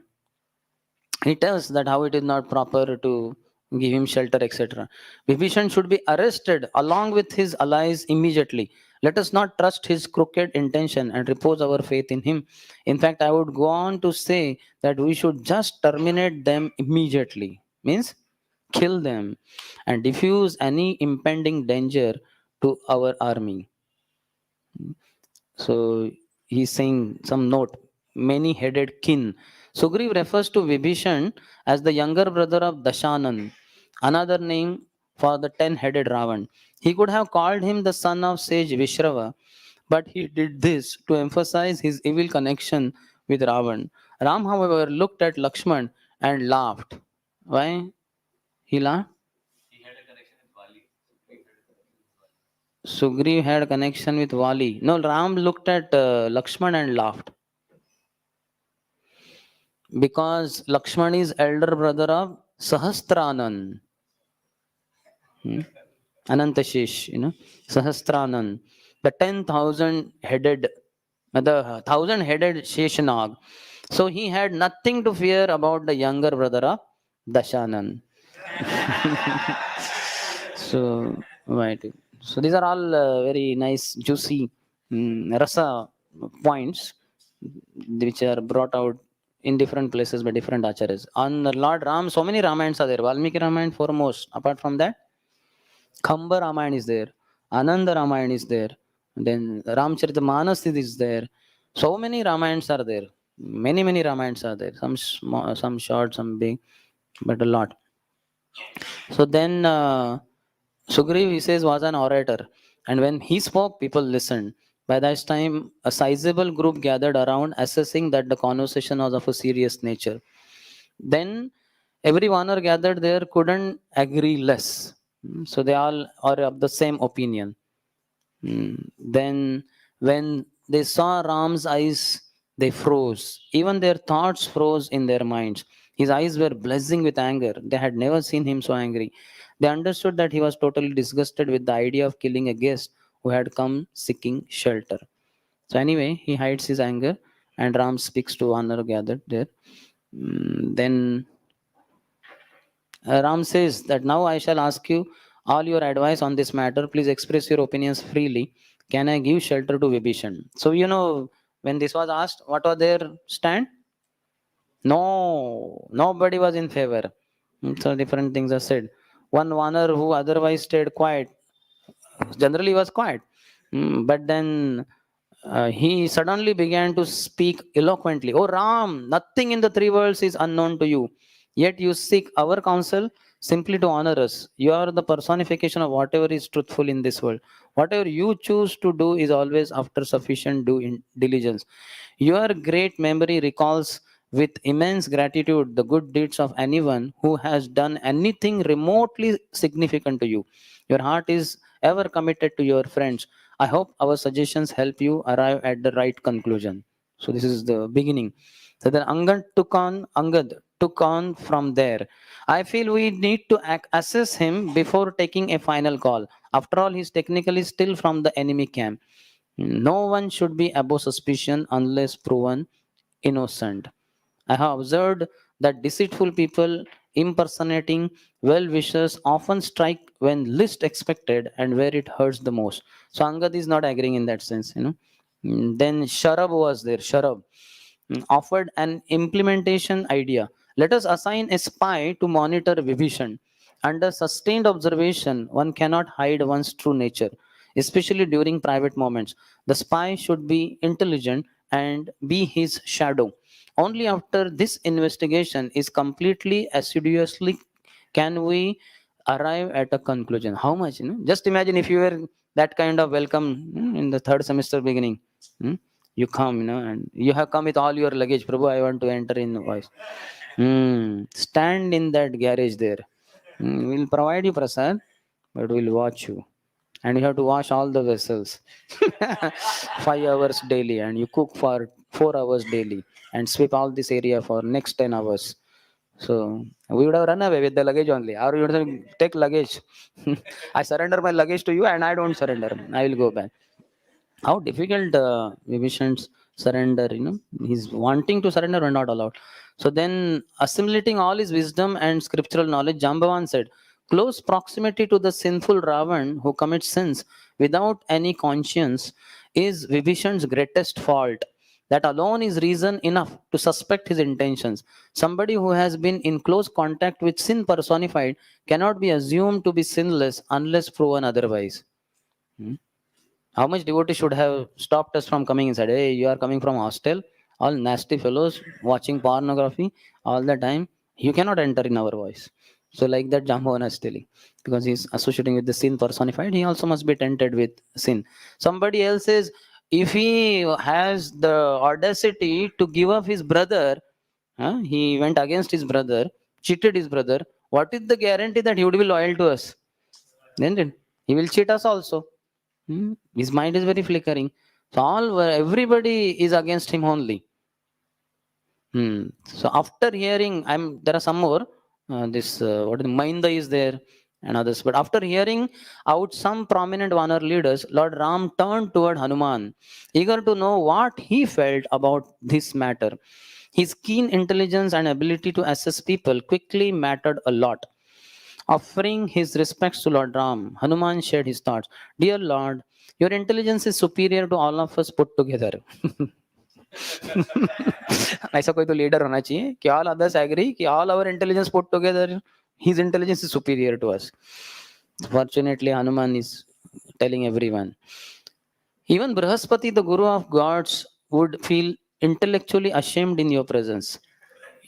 he tells that how it is not proper to give him shelter, etc. Vibhishan should be arrested along with his allies immediately. Let us not trust his crooked intention and repose our faith in him. In fact, I would go on to say that we should just terminate them immediately. Means kill them and diffuse any impending danger to our army. So he's saying some note, many headed kin. Sugriv refers to Vibhishan as the younger brother of Dashanan, another name for the 10-headed Ravan. He could have called him the son of sage Vishrava, but he did this to emphasize his evil connection with Ravan. Ram, however, looked at Lakshman and laughed. Why? He laughed? Sugriv had a connection with Vali. No, Ram looked at Lakshman and laughed. Because Lakshman is elder brother of Sahasranan. Anantashish, Sahasranan. The 10,000 headed, the 1,000 headed Sheshanag. So he had nothing to fear about the younger brother of Dashanan. So, right. So these are all very nice, juicy rasa points which are brought out in different places by different acharyas. On Lord Ram, so many Ramayans are there. Valmiki Ramayana foremost. Apart from that, Khamba Ramayana is there. Ananda Ramayana is there. Then Ramcharitamanas is there. So many Ramayans are there. Many Ramayans are there. Some small, some short, some big, but a lot. So then Sugriv, he says, was an orator. And when he spoke, people listened. By that time, a sizable group gathered around, assessing that the conversation was of a serious nature. Then every Vanar gathered there couldn't agree less. So they all are of the same opinion. Then when they saw Ram's eyes, they froze. Even their thoughts froze in their minds. His eyes were blazing with anger. They had never seen him so angry. They understood that he was totally disgusted with the idea of killing a guest who had come seeking shelter. So anyway, he hides his anger, and Ram speaks to Vanar gathered there. Then Ram says that now I shall ask you all your advice on this matter. Please express your opinions freely. Can I give shelter to Vibhishan? So when this was asked, what was their stand? No, nobody was in favor. So different things are said. One Vanar who otherwise stayed quiet, generally was quiet. But then he suddenly began to speak eloquently. Oh Ram, nothing in the three worlds is unknown to you. Yet you seek our counsel simply to honor us. You are the personification of whatever is truthful in this world. Whatever you choose to do is always after sufficient due diligence. Your great memory recalls with immense gratitude the good deeds of anyone who has done anything remotely significant to you. Your heart is ever committed to your friends. I hope our suggestions help you arrive at the right conclusion. So this is the beginning. So then Angad took on from there. I feel we need to assess him before taking a final call. After all, he's technically still from the enemy camp. No one should be above suspicion unless proven innocent. I have observed that deceitful people impersonating well wishers often strike when least expected and where it hurts the most. So Angad is not agreeing in that sense. Then Sharab was there. Sharab offered an implementation idea. Let us assign a spy to monitor Vibhishan. Under sustained observation, one cannot hide one's true nature, especially during private moments. The spy should be intelligent and be his shadow. Only after this investigation is completely assiduously can we arrive at a conclusion. How much? Just imagine if you were that kind of welcome in the third semester beginning. hmm, You come, and you have come with all your luggage. Prabhu, I want to enter in voice. Stand in that garage there. We'll provide you prasad, but we'll watch you. And you have to wash all the vessels 5 hours daily, and you cook for 4 hours daily, and sweep all this area for next 10 hours. So we would have run away with the luggage only. Or you would have take luggage. I surrender my luggage to you, and I don't surrender. I will go back. How difficult Vibhishan's surrender. He's wanting to surrender and not allowed. So then, assimilating all his wisdom and scriptural knowledge, Jambavan said, close proximity to the sinful Ravan who commits sins without any conscience is Vibhishan's greatest fault. That alone is reason enough to suspect his intentions. Somebody who has been in close contact with sin personified cannot be assumed to be sinless unless proven otherwise. Hmm? How much devotee should have stopped us from coming inside? Hey, you are coming from hostel, all nasty fellows watching pornography all the time. You cannot enter in our voice. So, like that, Jambavana is telling, because he's associating with the sin personified, he also must be tempted with sin. Somebody else says, if he has the audacity to give up his brother, he went against his brother, cheated his brother, what is the guarantee that he would be loyal to us? Then he will cheat us also. His mind is very flickering. So everybody is against him only. So after hearing, there are some more. This what is Mainda is there and others. But after hearing out some prominent Vanar leaders, Lord Ram turned toward Hanuman, eager to know what he felt about this matter. His keen intelligence and ability to assess people quickly mattered a lot. Offering his respects to Lord Ram, Hanuman shared his thoughts. Dear Lord, your intelligence is superior to all of us put together. ऐसा कोई तो leader होना चाहिए कि all others agree कि all our intelligence put together, his intelligence is superior to us. Fortunately, Hanuman is telling everyone. Even Brahaspati, the guru of gods, would feel intellectually ashamed in your presence.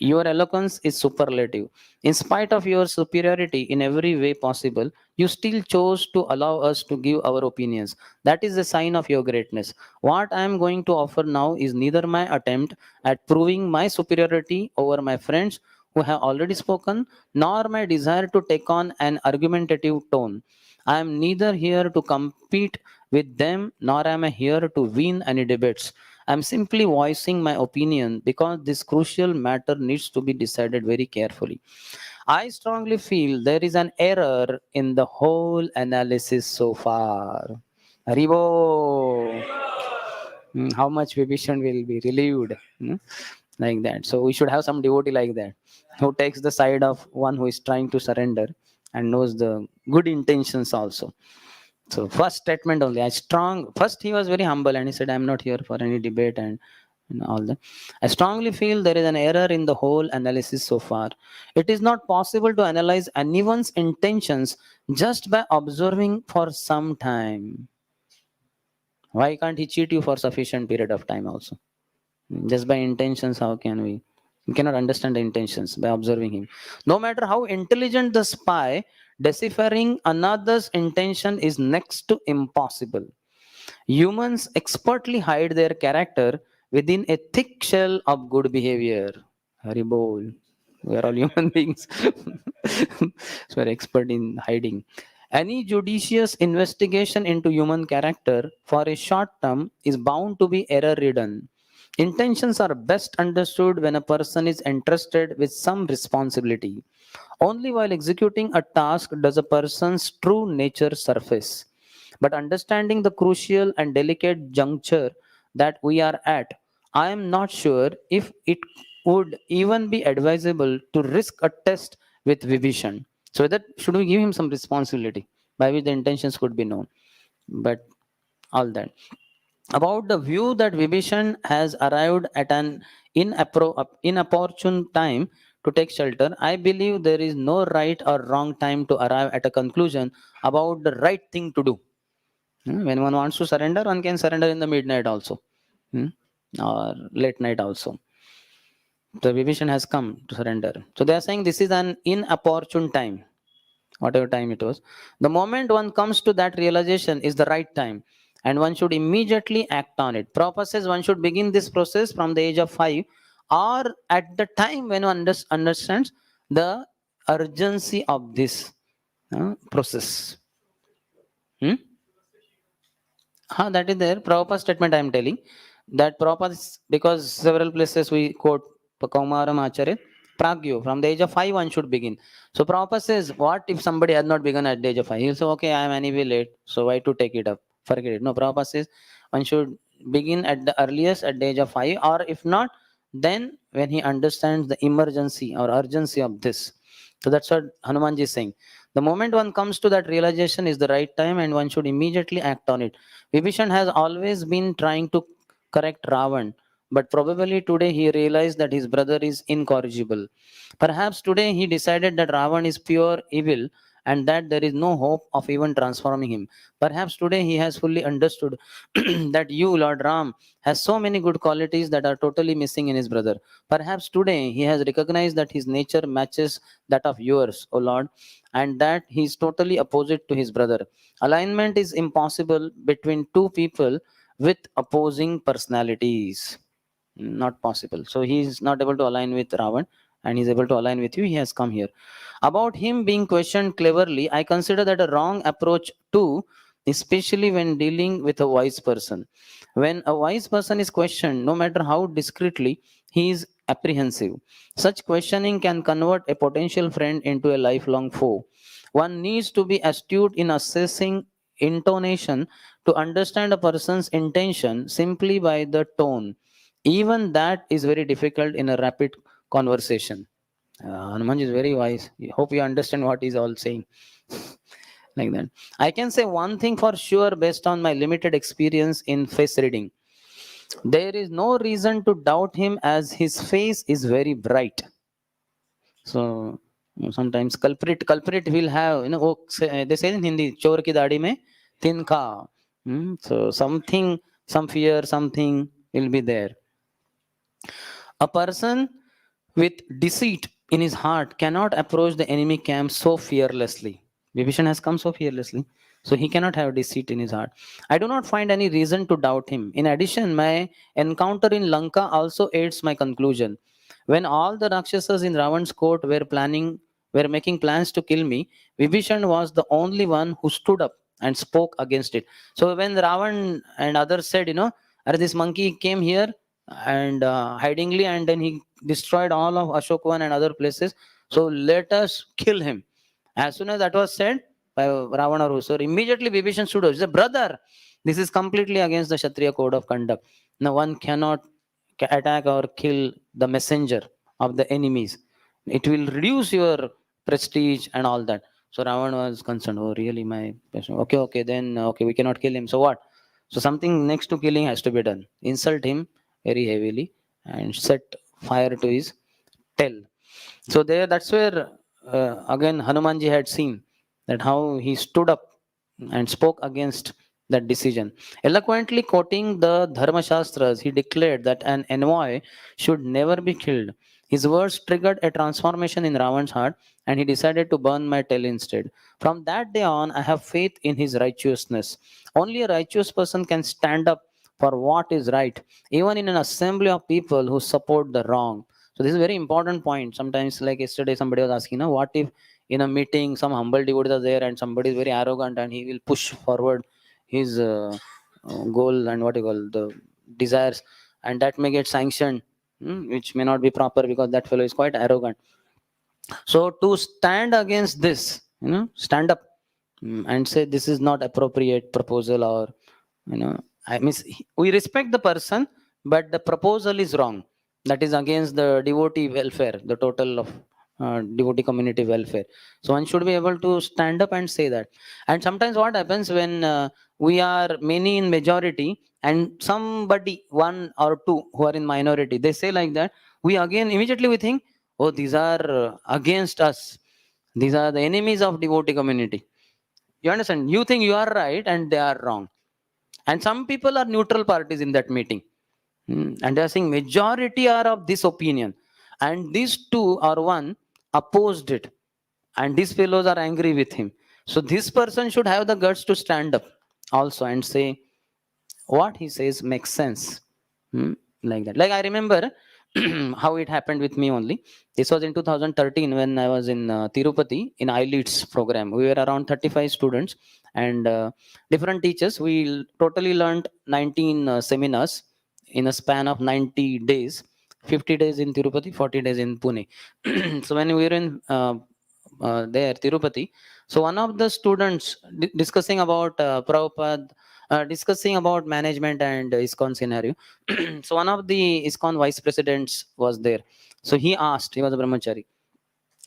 Your eloquence is superlative. In spite of your superiority in every way possible, you still chose to allow us to give our opinions. That is a sign of your greatness. What I am going to offer now is neither my attempt at proving my superiority over my friends who have already spoken, nor my desire to take on an argumentative tone. I am neither here to compete with them, nor am I here to win any debates. I'm simply voicing my opinion because this crucial matter needs to be decided very carefully. I strongly feel there is an error in the whole analysis so far. Haribo. How much Vibhishan will be relieved, like that. So we should have some devotee like that, who takes the side of one who is trying to surrender and knows the good intentions also. So first statement only, I strong. First he was very humble and he said, "I'm not here for any debate and all that." I strongly feel there is an error in the whole analysis so far. It is not possible to analyze anyone's intentions just by observing for some time. Why can't he cheat you for sufficient period of time also? Just by intentions, how can we? We cannot understand the intentions by observing him. No matter how intelligent the spy, deciphering another's intention is next to impossible. Humans expertly hide their character within a thick shell of good behavior. Haribol. We are all human beings. So we're expert in hiding. Any judicious investigation into human character for a short term is bound to be error ridden. Intentions are best understood when a person is entrusted with some responsibility. Only while executing a task does a person's true nature surface. But understanding the crucial and delicate juncture that we are at, I am not sure if it would even be advisable to risk a test with Vibhishan. So that should we give him some responsibility by which the intentions could be known. But all that. About the view that Vibhishan has arrived at an inopportune time to take shelter, I believe there is no right or wrong time to arrive at a conclusion about the right thing to do. When one wants to surrender, one can surrender in the midnight also, hmm, or late night also. The Vibhishan has come to surrender. So they are saying this is an inopportune time, whatever time it was. The moment one comes to that realization is the right time, and one should immediately act on it. Prabhupada says one should begin this process from the age of 5 or at the time when one understands the urgency of this process. Hmm? That is there. Prabhupada statement I am telling. That Prabhupada is, because several places we quote Kaumaram Acharya, Pragyo, from the age of 5 one should begin. So Prabhupada says, what if somebody has not begun at the age of 5? He'll say, okay, I am anyway late, so why to take it up? Forget it. No, Prabhupada says one should begin at the earliest at the age of 5, or if not, then when he understands the emergency or urgency of this. So that's what Hanumanji is saying. The moment one comes to that realization is the right time and one should immediately act on it. Vibhishan has always been trying to correct Ravan, but probably today he realized that his brother is incorrigible. Perhaps today he decided that Ravan is pure evil and that there is no hope of even transforming him. Perhaps today he has fully understood that you, Lord Ram, has so many good qualities that are totally missing in his brother. Perhaps today he has recognized that his nature matches that of yours, O Lord, and that he is totally opposite to his brother. Alignment is impossible between two people with opposing personalities. Not possible. So he is not able to align with Ravan and he is able to align with you. He has come here. About him being questioned cleverly, I consider that a wrong approach too, especially when dealing with a wise person. When a wise person is questioned, no matter how discreetly, he is apprehensive. Such questioning can convert a potential friend into a lifelong foe. One needs to be astute in assessing intonation to understand a person's intention simply by the tone. Even that is very difficult in a rapid conversation. Hanuman is very wise. I hope you understand what he's all saying. Like that. I can say one thing for sure based on my limited experience in face reading. There is no reason to doubt him as his face is very bright. So sometimes culprit will have, they say in Hindi, chor ki dadi mein tinka. So something, some fear, something will be there. A person with deceit in his heart cannot approach the enemy camp so fearlessly. Vibhishan has come so fearlessly, so he cannot have deceit in his heart. I do not find any reason to doubt him. In addition, my encounter in Lanka also aids my conclusion. When all the Rakshasas in Ravan's court were making plans to kill me, Vibhishan was the only one who stood up and spoke against it. So when Ravan and others said, this monkey came here and hidingly, and then he destroyed all of Ashokwan and other places. So let us kill him. As soon as that was said by Ravana, so immediately Vibhishan stood up. He said, brother, This is completely against the Kshatriya code of conduct. No one cannot attack or kill the messenger of the enemies. It will reduce your prestige and all that. So Ravan was concerned. Oh, really? My okay, okay, then okay, we cannot kill him. So what? So something next to killing has to be done. Insult him very heavily and set fire to his tail. So there, that's where again Hanumanji had seen that how he stood up and spoke against that decision. Eloquently quoting the Dharma Shastras, he declared that an envoy should never be killed. His words triggered a transformation in Ravan's heart, and he decided to burn my tail instead. From that day on, I have faith in his righteousness. Only a righteous person can stand up for what is right, even in an assembly of people who support the wrong. So this is a very important point. Sometimes, like yesterday, somebody was asking, what if in a meeting some humble devotees are there and somebody is very arrogant and he will push forward his goal and what you call the desires, and that may get sanctioned, which may not be proper because that fellow is quite arrogant. So to stand against this, stand up and say this is not appropriate proposal, or I mean, we respect the person, but the proposal is wrong. That is against the devotee welfare, the total of devotee community welfare. So one should be able to stand up and say that. And sometimes what happens when we are many in majority and somebody one or two who are in minority, they say like that. We again immediately we think, oh, these are against us. These are the enemies of devotee community. You understand? You think you are right and they are wrong. And some people are neutral parties in that meeting. And they are saying majority are of this opinion. And these two or one opposed it. And these fellows are angry with him. So this person should have the guts to stand up also and say, what he says makes sense. Hmm, like that. Like I remember how it happened with me only. This was in 2013 when I was in Tirupati in iLeads program. We were around 35 students and different teachers. We totally learned 19 seminars in a span of 90 days. 50 days in Tirupati, 40 days in Pune. So when we were in there, Tirupati, so one of the students discussing about Prabhupada, discussing about management and ISKCON scenario. So one of the ISKCON vice presidents was there. So he asked, he was a brahmachari.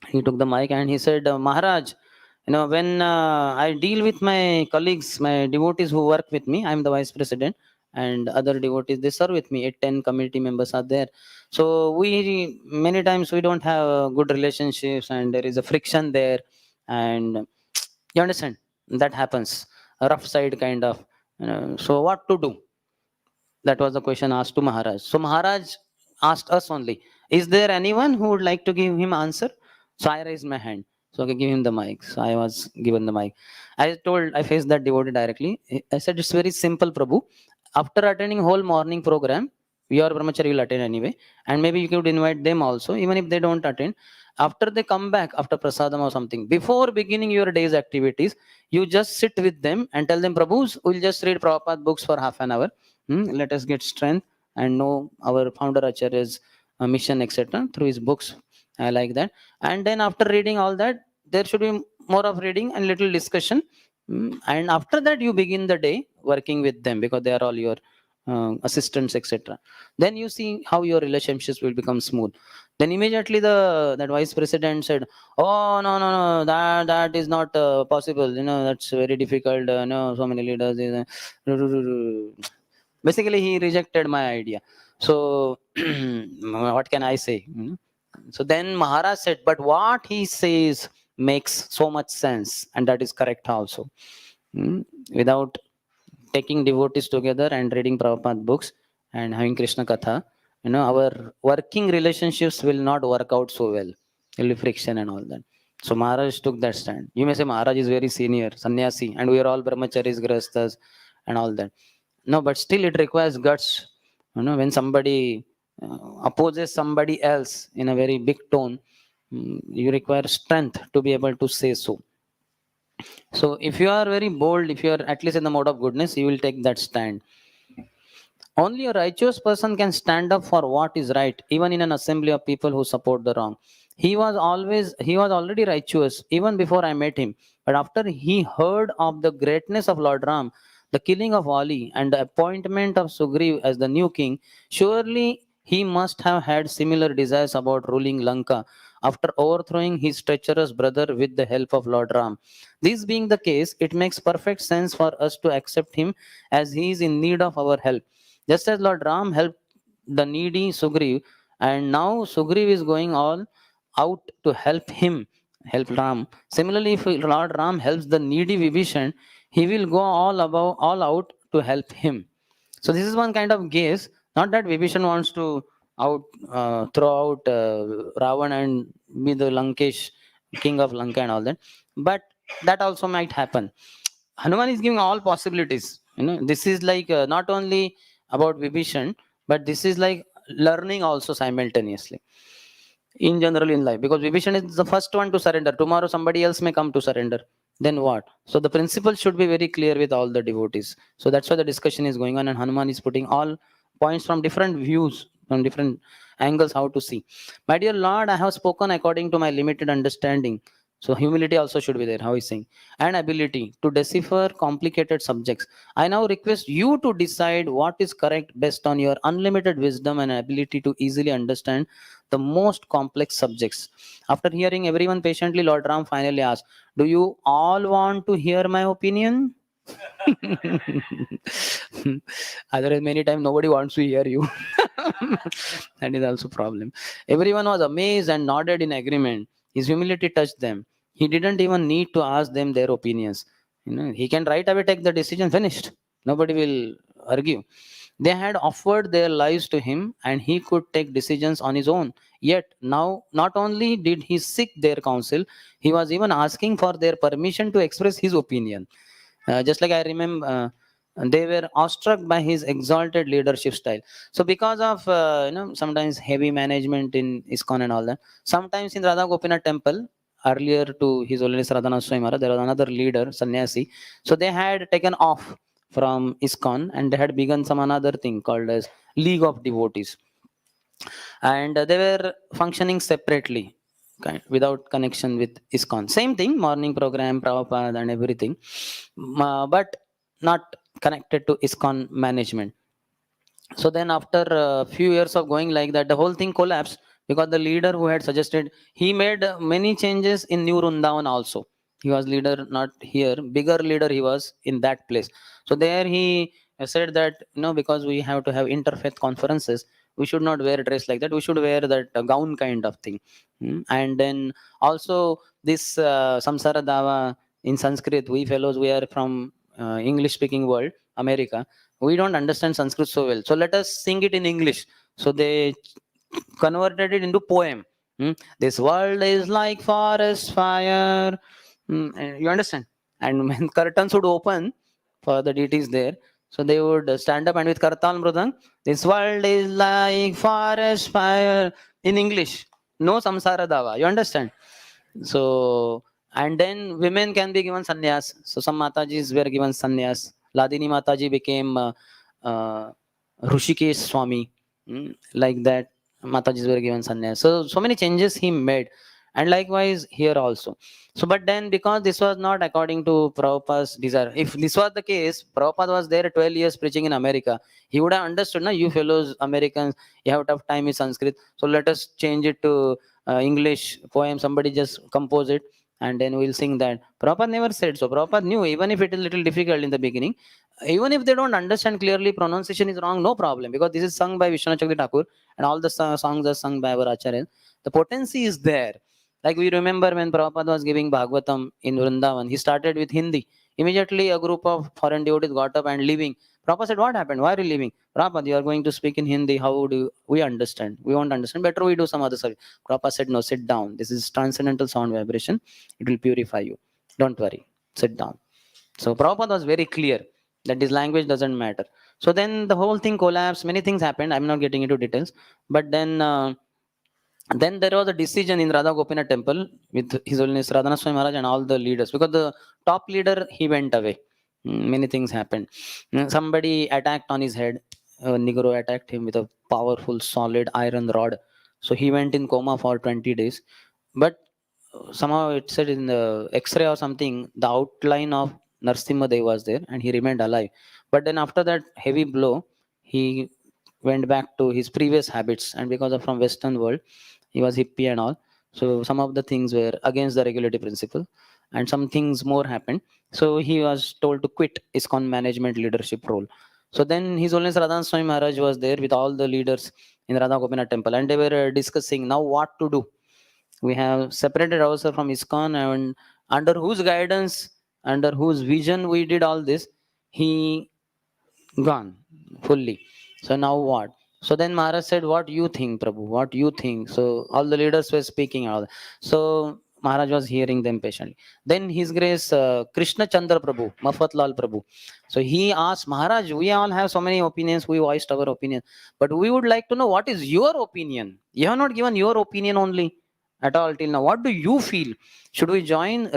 He took the mic and he said, Maharaj, when I deal with my colleagues, my devotees who work with me, I'm the vice president, and other devotees, they serve with me. 8, 10 community members are there. So we, many times we don't have good relationships and there is a friction there. And you understand, that happens. A rough side kind of. So what to do? That was the question asked to Maharaj. So Maharaj asked us only, is there anyone who would like to give him answer? So I raised my hand. So I give him the mic. So I was given the mic. I faced that devotee directly. I said, it's very simple, Prabhu. After attending whole morning program, your brahmachari will attend anyway. And maybe you could invite them also, even if they don't attend. After they come back, after prasadam or something, before beginning your day's activities, you just sit with them and tell them, Prabhus, we'll just read Prabhupada books for half an hour. Let us get strength and know our founder Acharya's mission, etc. through his books. I like that. And then after reading all that, there should be more of reading and little discussion. And after that, you begin the day working with them because they are all your assistants, etc. Then you see how your relationships will become smooth. Then immediately that vice president said, "Oh, no, no, no, that is not possible. That's very difficult. No, so many leaders." Basically, he rejected my idea. So what can I say? So then Maharaj said, but what he says makes so much sense, and that is correct also. Without taking devotees together and reading Prabhupada books and having Krishna Katha, our working relationships will not work out so well. There will be friction and all that. So Maharaj took that stand. You may say Maharaj is very senior, sannyasi, and we are all brahmacharis, grahasthas, and all that. No, but still it requires guts. When somebody opposes somebody else in a very big tone, you require strength to be able to say so. So if you are very bold, if you are at least in the mode of goodness, you will take that stand. Only a righteous person can stand up for what is right, even in an assembly of people who support the wrong. He was already righteous even before I met him. But after he heard of the greatness of Lord Ram, the killing of Ali and the appointment of Sugriv as the new king, surely he must have had similar desires about ruling Lanka after overthrowing his treacherous brother with the help of Lord Ram. This being the case, it makes perfect sense for us to accept him as he is in need of our help. Just as Lord Ram helped the needy Sugriv, and now Sugriv is going all out to help Ram. Similarly, if Lord Ram helps the needy Vibhishan, he will go all out to help him. So this is one kind of case. Not that Vibhishan wants to throw out Ravan and be the Lankesh king of Lanka and all that, but that also might happen. Hanuman is giving all possibilities. This is like not only about Vibhishan, but this is like learning also simultaneously in general in life, because Vibhishan is the first one to surrender. Tomorrow somebody else may come to surrender. Then what? So the principle should be very clear with all the devotees. So that's why the discussion is going on, and Hanuman is putting all points from different views, from different angles, how to see. My dear Lord, I have spoken according to my limited understanding. So humility also should be there, how he's saying, and ability to decipher complicated subjects. I now request you to decide what is correct based on your unlimited wisdom and ability to easily understand the most complex subjects. After hearing everyone patiently, Lord Ram finally asked, do you all want to hear my opinion? Otherwise, many times nobody wants to hear you. That is also problem. Everyone was amazed and nodded in agreement. His humility touched them. He didn't even need to ask them their opinions. He can right away take the decision, finished. Nobody will argue. They had offered their lives to him and he could take decisions on his own. Yet now, not only did he seek their counsel, he was even asking for their permission to express his opinion. Just like I remember, they were awestruck by his exalted leadership style. So because of sometimes heavy management in ISKCON and all that, sometimes in Radha Gopinath temple, earlier to His Holiness Radhanath Swami Maharaj, there was another leader, sannyasi. So they had taken off from ISKCON and they had begun some another thing called as League of Devotees, and they were functioning separately, without connection with ISKCON. Same thing, morning program, Prabhupada and everything, but not connected to ISKCON management. So then after a few years of going like that, the whole thing collapsed because the leader who had suggested, he made many changes in New Rundavan also. He was leader not here, bigger leader he was in that place. So there he said that, because we have to have interfaith conferences, we should not wear a dress like that. We should wear that gown kind of thing. And then also this Samsara Dava in Sanskrit, we fellows, we are from English speaking world, America, we don't understand Sanskrit so well. So let us sing it in English. So they converted it into poem. This world is like forest fire. And you understand? And when curtains would open for the deities there, so they would stand up and with Kartal Mrudang, this world is like forest fire in English. No Samsara Dava. You understand? So, and then women can be given sannyas. So some Matajis were given sannyas. Ladini Mataji became Rushikesh Swami. Like that, Matajis were given sannyas. So many changes he made. And likewise here also. So, but then because this was not according to Prabhupada's desire, if this was the case, Prabhupada was there 12 years preaching in America, he would have understood, you fellows Americans, you have tough time in Sanskrit, so let us change it to English poem, somebody just compose it and then we'll sing that. Prabhupada never said so. Prabhupada knew, even if it is little difficult in the beginning, even if they don't understand clearly, pronunciation is wrong, no problem, because this is sung by Vishwanath Chakravarti Thakur and all the songs are sung by our Acharya. The potency is there. Like we remember when Prabhupada was giving Bhagavatam in Vrindavan, he started with Hindi. Immediately a group of foreign devotees got up and leaving. Prabhupada said, what happened? Why are you leaving? Prabhupada, you are going to speak in Hindi. How do we understand? We won't understand. Better we do some other service. Prabhupada said, no, sit down. This is transcendental sound vibration. It will purify you. Don't worry. Sit down. So Prabhupada was very clear that this language doesn't matter. So then the whole thing collapsed. Many things happened. I'm not getting into details. But then there was a decision in Radha Gopinath temple with His Holiness Radhanath Swami Maharaj and all the leaders, because the top leader, he went away. Many things happened. Somebody attacked on his head. Negro attacked him with a powerful solid iron rod. So he went in coma for 20 days. But somehow it said in the X-ray or something, the outline of Narsimha Dev was there and he remained alive. But then after that heavy blow, he went back to his previous habits, and because of from Western world, he was hippie and all. So some of the things were against the regulative principle, and some things more happened. So he was told to quit ISKCON management leadership role. So then His Holiness Radha Swami Maharaj was there with all the leaders in Radha Gopinath temple, and they were discussing now what to do. We have separated ourselves from ISKCON, and under whose guidance, under whose vision we did all this, he gone fully. So now what? So then Maharaj said, "What you think, Prabhu? What you think?" So all the leaders were speaking out. So Maharaj was hearing them patiently. Then His Grace Krishna Chandra Prabhu, Mafatlal Prabhu. So he asked Maharaj, "We all have so many opinions. We voiced our opinion, but we would like to know what is your opinion. You have not given your opinion only at all till now. What do you feel? Should we rejoin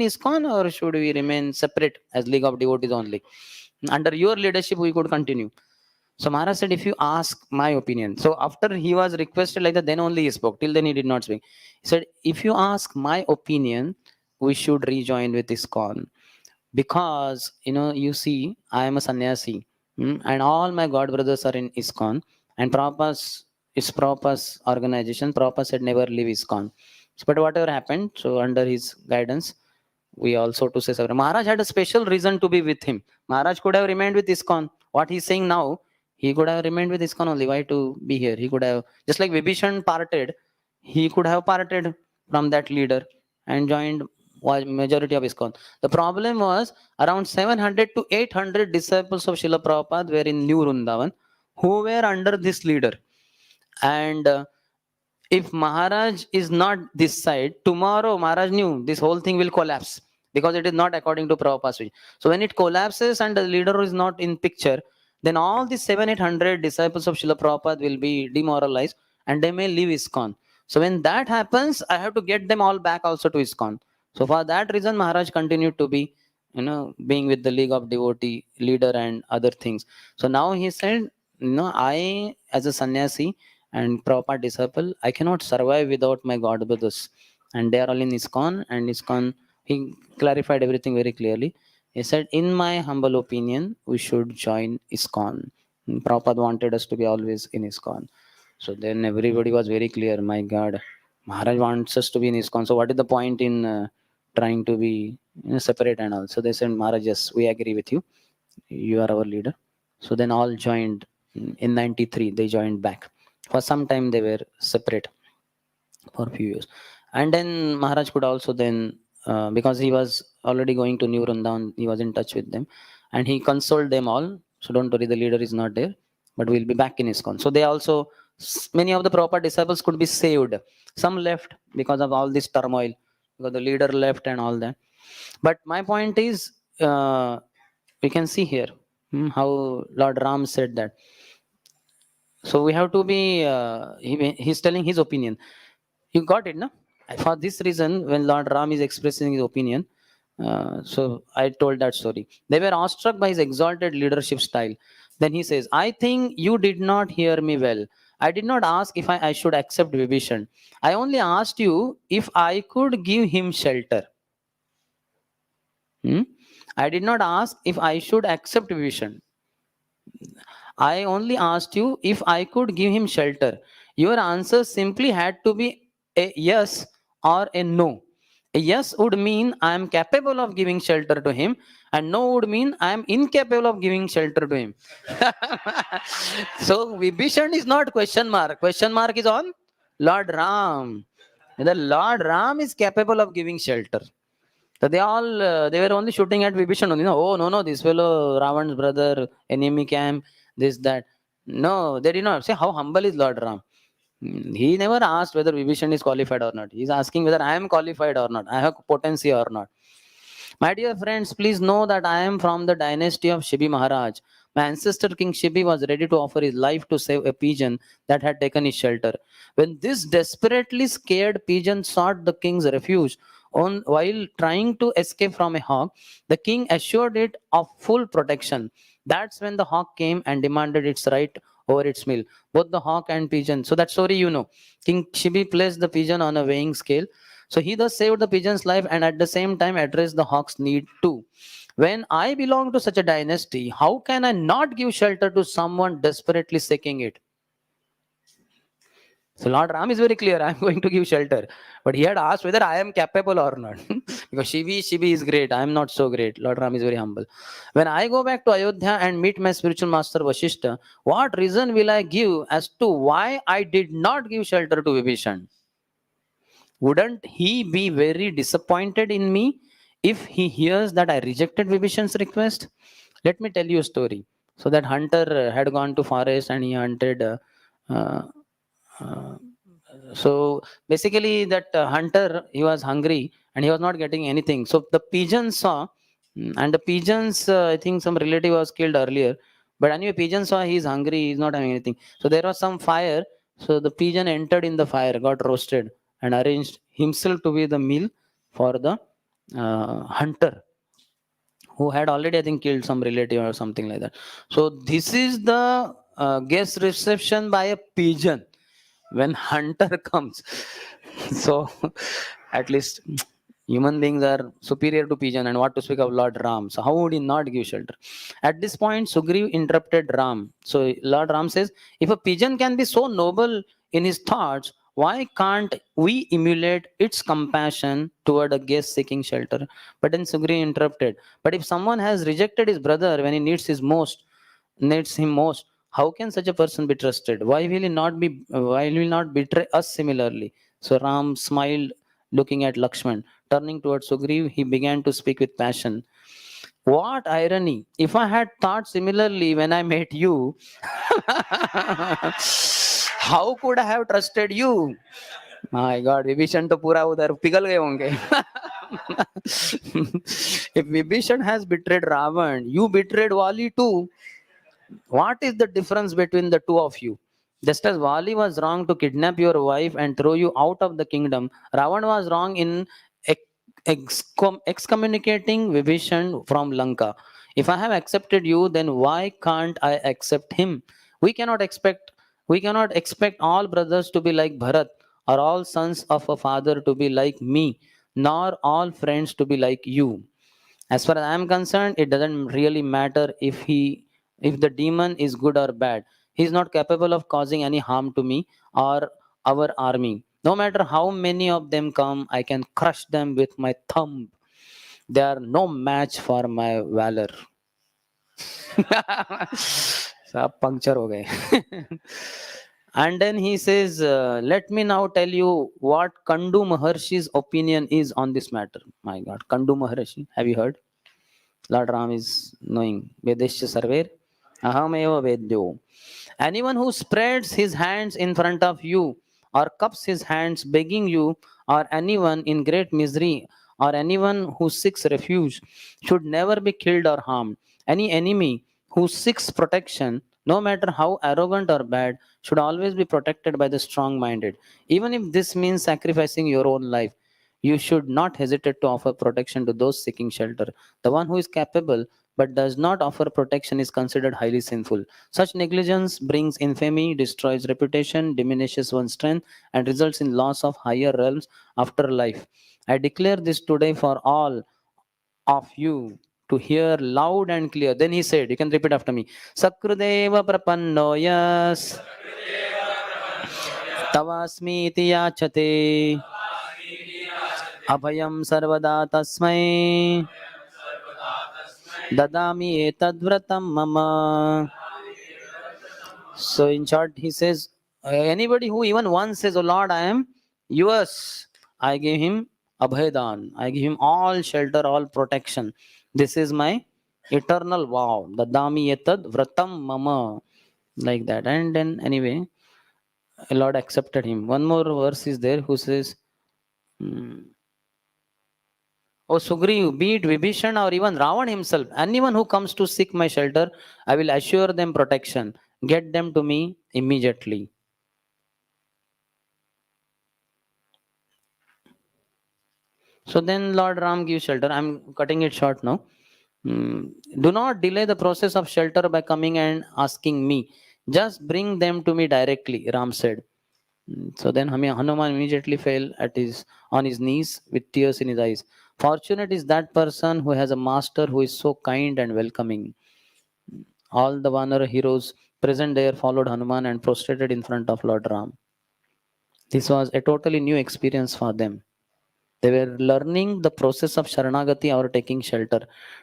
ISKCON, or should we remain separate as League of Devotees only? Under your leadership we could continue." So Maharaj said, "If you ask my opinion." So after he was requested like that, then only he spoke. Till then he did not speak. He said, "If you ask my opinion, we should rejoin with ISKCON, because you see, I am a sannyasi, and all my god brothers are in ISKCON, and Prabhupada's organization. Prabhupada said never leave ISKCON. So, but whatever happened, so under his guidance, we also to say separate. Maharaj had a special reason to be with him. Maharaj could have remained with ISKCON. What he's saying now, he could have remained with ISKCON only. Why to be here? He could have, just like Vibhishana parted, he could have parted from that leader and joined majority of ISKCON. The problem was around 700 to 800 disciples of Srila Prabhupada were in New Vrindavan, who were under this leader. And if Maharaj is not this side, tomorrow Maharaj knew this whole thing will collapse, because it is not according to Prabhupada's vision. So when it collapses and the leader is not in picture, then all the 700-800 disciples of Srila Prabhupada will be demoralized and they may leave ISKCON. So when that happens, I have to get them all back also to ISKCON. So for that reason, Maharaj continued to be, being with the League of Devotee leader and other things. So now he said, I as a sannyasi and Prabhupada disciple, I cannot survive without my god brothers. And they are all in ISKCON, and ISKCON, he clarified everything very clearly. He said, in my humble opinion, we should join ISKCON. And Prabhupada wanted us to be always in ISKCON. So then everybody was very clear, my God, Maharaj wants us to be in ISKCON. So what is the point in trying to be separate and all? So they said, Maharaj, yes, we agree with you. You are our leader. So then all joined. In 93, they joined back. For some time, they were separate for a few years. And then Maharaj could also then, because he was already going to New Vrindavan, he was in touch with them. And he consoled them all. So don't worry, the leader is not there, but we'll be back in ISKCON. So they also, many of the proper disciples could be saved. Some left because of all this turmoil, because the leader left and all that. But my point is, we can see here how Lord Ram said that. So we have to be, he's telling his opinion. You got it, no? For this reason, when Lord Ram is expressing his opinion, so I told that story. They were awestruck by his exalted leadership style. Then he says, I think you did not hear me well. I did not ask if I should accept Vibhishana. I only asked you if I could give him shelter. I did not ask if I should accept Vibhishana. I only asked you if I could give him shelter. Your answer simply had to be a yes or a no. A yes would mean I am capable of giving shelter to him, and no would mean I am incapable of giving shelter to him. So Vibhishan is not question mark. Question mark is on Lord Ram. The Lord Ram is capable of giving shelter. So they were only shooting at Vibhishan only. No, oh no, this fellow Ravan's brother, enemy camp, this that. No, they did not say how humble is Lord Ram. He never asked whether Vibhishan is qualified or not. He's asking whether I am qualified or not. I have potency or not. My dear friends, please know that I am from the dynasty of Shibi Maharaj. My ancestor King Shibi was ready to offer his life to save a pigeon that had taken his shelter. When this desperately scared pigeon sought the king's refuge, while trying to escape from a hawk, the king assured it of full protection. That's when the hawk came and demanded its right over its meal. Both the hawk and pigeon. So that story you know. King Shibi placed the pigeon on a weighing scale. So he thus saved the pigeon's life and at the same time addressed the hawk's need too. When I belong to such a dynasty, how can I not give shelter to someone desperately seeking it? So Lord Ram is very clear, I'm going to give shelter. But he had asked whether I am capable or not. Because Shivi is great, I am not so great. Lord Ram is very humble. When I go back to Ayodhya and meet my spiritual master Vashishta, what reason will I give as to why I did not give shelter to Vibhishan? Wouldn't he be very disappointed in me if he hears that I rejected Vibhishan's request? Let me tell you a story. So that hunter had gone to forest and he hunted uh, uh, so basically that hunter, he was hungry and he was not getting anything. So the pigeons saw, and the pigeons, I think some relative was killed earlier, but anyway pigeon saw he's hungry, he's not having anything. So there was some fire, so the pigeon entered in the fire, got roasted and arranged himself to be the meal for the hunter who had already, I think, killed some relative or something like that. So this is the guest reception by a pigeon when hunter comes. So at least human beings are superior to pigeon, and what to speak of Lord Ram. So how would he not give shelter? At this point, Sugriv interrupted Ram. So Lord Ram says, if a pigeon can be so noble in his thoughts, why can't we emulate its compassion toward a guest seeking shelter? But then Sugriv interrupted. But if someone has rejected his brother when he needs him most, how can such a person be trusted? Why will he not betray us similarly? So Ram smiled, looking at Lakshman. Turning towards Sugriv, he began to speak with passion. What irony! If I had thought similarly when I met you, how could I have trusted you? My God, Vibhishan to पूरा उधर पिघल गए होंगे. If Vibhishan has betrayed Ravan, you betrayed Wali too. What is the difference between the two of you? Just as Vali was wrong to kidnap your wife and throw you out of the kingdom, Ravan was wrong in excommunicating Vibhishan from Lanka. If I have accepted you, then why can't I accept him? We cannot expect we cannot expect all brothers to be like Bharat, or all sons of a father to be like me, nor all friends to be like you. As far as I am concerned, it doesn't really matter if the demon is good or bad. He is not capable of causing any harm to me or our army. No matter how many of them come, I can crush them with my thumb. They are no match for my valor. सब puncture हो गए. And then he says, let me now tell you what Kandu Maharshi's opinion is on this matter. My God, Kandu Maharshi, have you heard? Lord Ram is knowing. Vedesya Sarver, Ahameva Vedyo. Anyone who spreads his hands in front of you, or cups his hands begging you, or anyone in great misery, or anyone who seeks refuge, should never be killed or harmed. Any enemy who seeks protection, no matter how arrogant or bad, should always be protected by the strong minded. Even if this means sacrificing your own life, you should not hesitate to offer protection to those seeking shelter. The one who is capable but does not offer protection is considered highly sinful. Such negligence brings infamy, destroys reputation, diminishes one's strength, and results in loss of higher realms after life. I declare this today for all of you to hear loud and clear. Then he said, you can repeat after me. Sakrudeva prapannoyas tavasmi iti yachate abhayam sarvada tasmai dadami etadvratam mama. So in short, he says, anybody who even once says, "Oh Lord, I am yours," I give him abhedan. I give him all shelter, all protection. This is my eternal vow. Dadami etad vratam mama. Like that. And then anyway, Lord accepted him. One more verse is there who says, hmm, O Sugriv, be it Vibhishan or even Ravan himself, anyone who comes to seek my shelter, I will assure them protection. Get them to me immediately. So then Lord Ram gives shelter. I'm cutting it short now. Do not delay the process of shelter by coming and asking me. Just bring them to me directly, Ram said. So then Hanuman immediately fell on his knees with tears in his eyes. Fortunate is that person who has a master who is so kind and welcoming. All the Vanara heroes present there followed Hanuman and prostrated in front of Lord Ram. This was a totally new experience for them. They were learning the process of Sharnagati or taking shelter.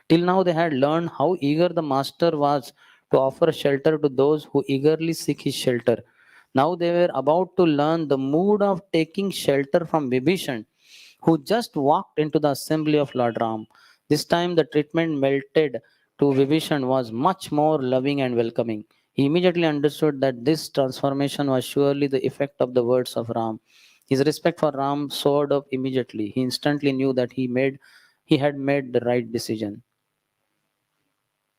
Till now, they had learned how eager the master was to offer shelter to those who eagerly seek his shelter. Now they were about to learn the mood of taking shelter from Vibhishan, who just walked into the assembly of Lord Ram. This time, the treatment melted to Vibhishan was much more loving and welcoming. He immediately understood that this transformation was surely the effect of the words of Ram. His respect for Ram soared up immediately. He instantly knew that he had made the right decision.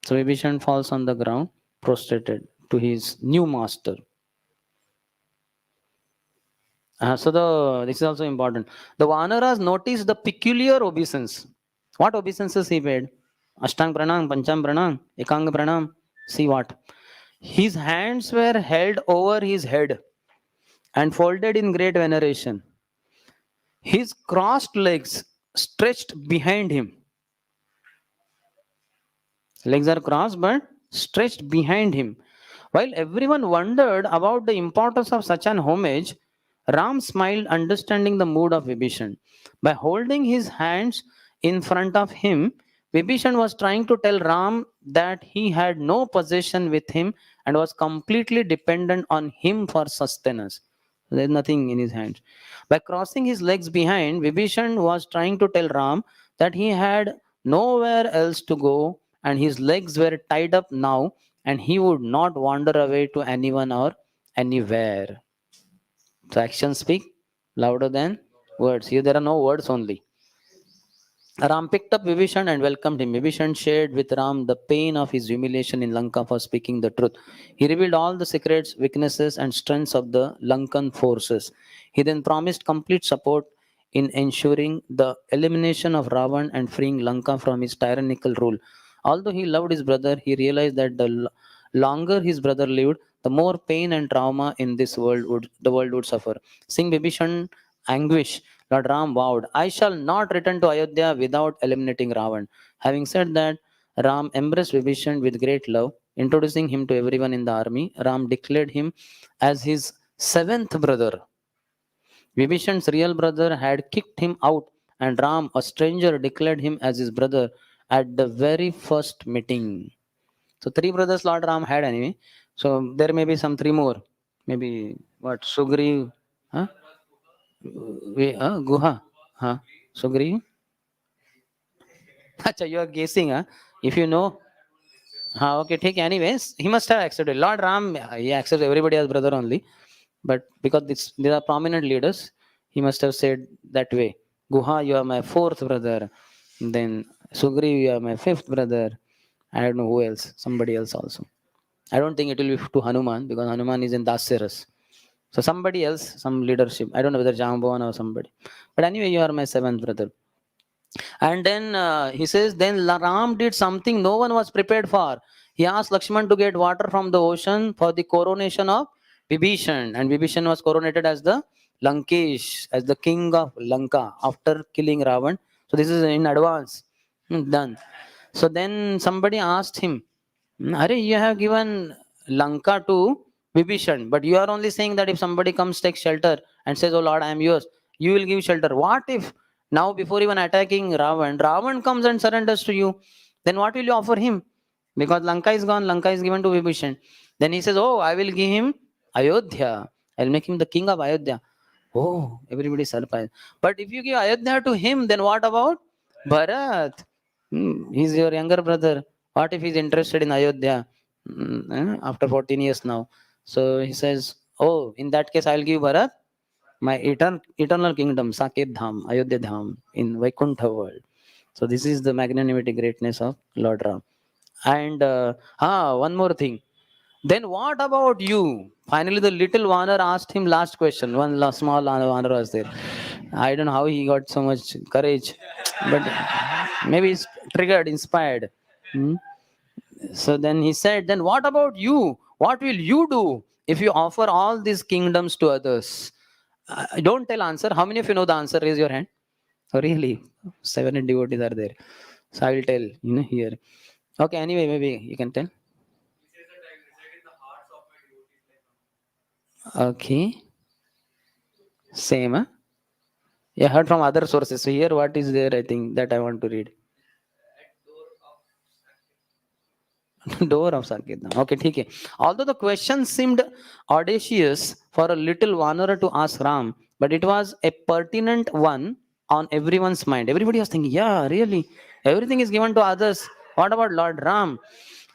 So Vibhishan falls on the ground, prostrated to his new master. This is also important. The Vanaras noticed the peculiar obeisance. What obeisances he paid? Ashtang pranam, pancham pranam, ekang pranam. See what? His hands were held over his head and folded in great veneration. His crossed legs stretched behind him. Legs are crossed but stretched behind him. While everyone wondered about the importance of such an homage, Ram smiled, understanding the mood of Vibhishan. By holding his hands in front of him, Vibhishan was trying to tell Ram that he had no possession with him and was completely dependent on him for sustenance. There's nothing in his hands. By crossing his legs behind, Vibhishan was trying to tell Ram that he had nowhere else to go and his legs were tied up now and he would not wander away to anyone or anywhere. So actions speak louder than words. Here there are no words only. Ram picked up Vibhishan and welcomed him. Vibhishan shared with Ram the pain of his humiliation in Lanka for speaking the truth. He revealed all the secrets, weaknesses, and strengths of the Lankan forces. He then promised complete support in ensuring the elimination of Ravan and freeing Lanka from his tyrannical rule. Although he loved his brother, he realized that the longer his brother lived, the more pain and trauma in this world would the world would suffer. Seeing Vibhishan anguish, Lord Ram vowed, I shall not return to Ayodhya without eliminating Ravan. Having said that, Ram embraced Vibhishan with great love, introducing him to everyone in the army. Ram declared him as his seventh brother. Vibhishan's real brother had kicked him out, and Ram, a stranger, declared him as his brother at the very first meeting. So three brothers Lord Ram had anyway. So there may be some three more. Maybe what? Sugriv, huh? Guha, huh? Sugriv. Acha, you are guessing, huh? If you know, okay, take anyways. He must have accepted. Lord Ram, he accepts everybody as brother only, but because these are prominent leaders, he must have said that way. Guha, you are my fourth brother. Then Sugriv, you are my fifth brother. I don't know who else. Somebody else also. I don't think it will be to Hanuman because Hanuman is in Dasyaras. So somebody else, some leadership. I don't know whether Jambavan or somebody. But anyway, you are my seventh brother. And then he says, then Ram did something no one was prepared for. He asked Lakshman to get water from the ocean for the coronation of Vibhishan. And Vibhishan was coronated as the Lankesh, as the king of Lanka after killing Ravan. So this is in advance. Done. So then somebody asked him, Are you have given Lanka to Vibhishan, but you are only saying that if somebody comes take shelter and says, Oh Lord, I am yours, you will give shelter. What if now before even attacking Ravan comes and surrenders to you? Then what will you offer him? Because Lanka is gone, Lanka is given to Vibhishan. Then he says, Oh, I will give him Ayodhya. I'll make him the king of Ayodhya. Oh, everybody is surprised. But if you give Ayodhya to him, then what about Bharat? He's your younger brother. What if he's interested in Ayodhya after 14 years now? So he says, Oh, in that case, I'll give Bharat my eternal kingdom, Saket Dham, Ayodhya Dham, in Vaikuntha world. So this is the magnanimity, greatness of Lord Ram. And one more thing. Then what about you? Finally, the little Vanar asked him last question. Small Vanar was there. I don't know how he got so much courage, but maybe he's triggered, inspired. Hmm? So then he said, Then what about you? What will you do? if you offer all these kingdoms to others, don't tell answer. How many of you know the answer? Raise your hand. Oh, really? 7 devotees are there. So I will tell, here. Okay, anyway, maybe you can tell. Okay. Same, huh? Yeah, heard from other sources. So here, what is there? I think that I want to read. Door of Sanketna. Okay, okay. Although the question seemed audacious for a little wanderer to ask Ram, but it was a pertinent one on everyone's mind. Everybody was thinking, yeah, really, everything is given to others. What about Lord Ram?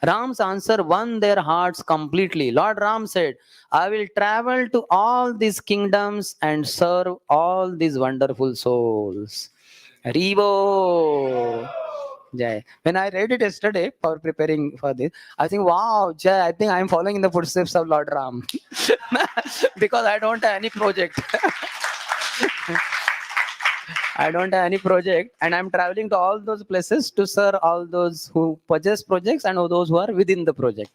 Ram's answer won their hearts completely. Lord Ram said, I will travel to all these kingdoms and serve all these wonderful souls. Haribo. Jai. When I read it yesterday for preparing for this, I think, wow, Jai, I think I'm following in the footsteps of Lord Ram. Because I don't have any project. I don't have any project, and I'm traveling to all those places to serve all those who possess projects and those who are within the project.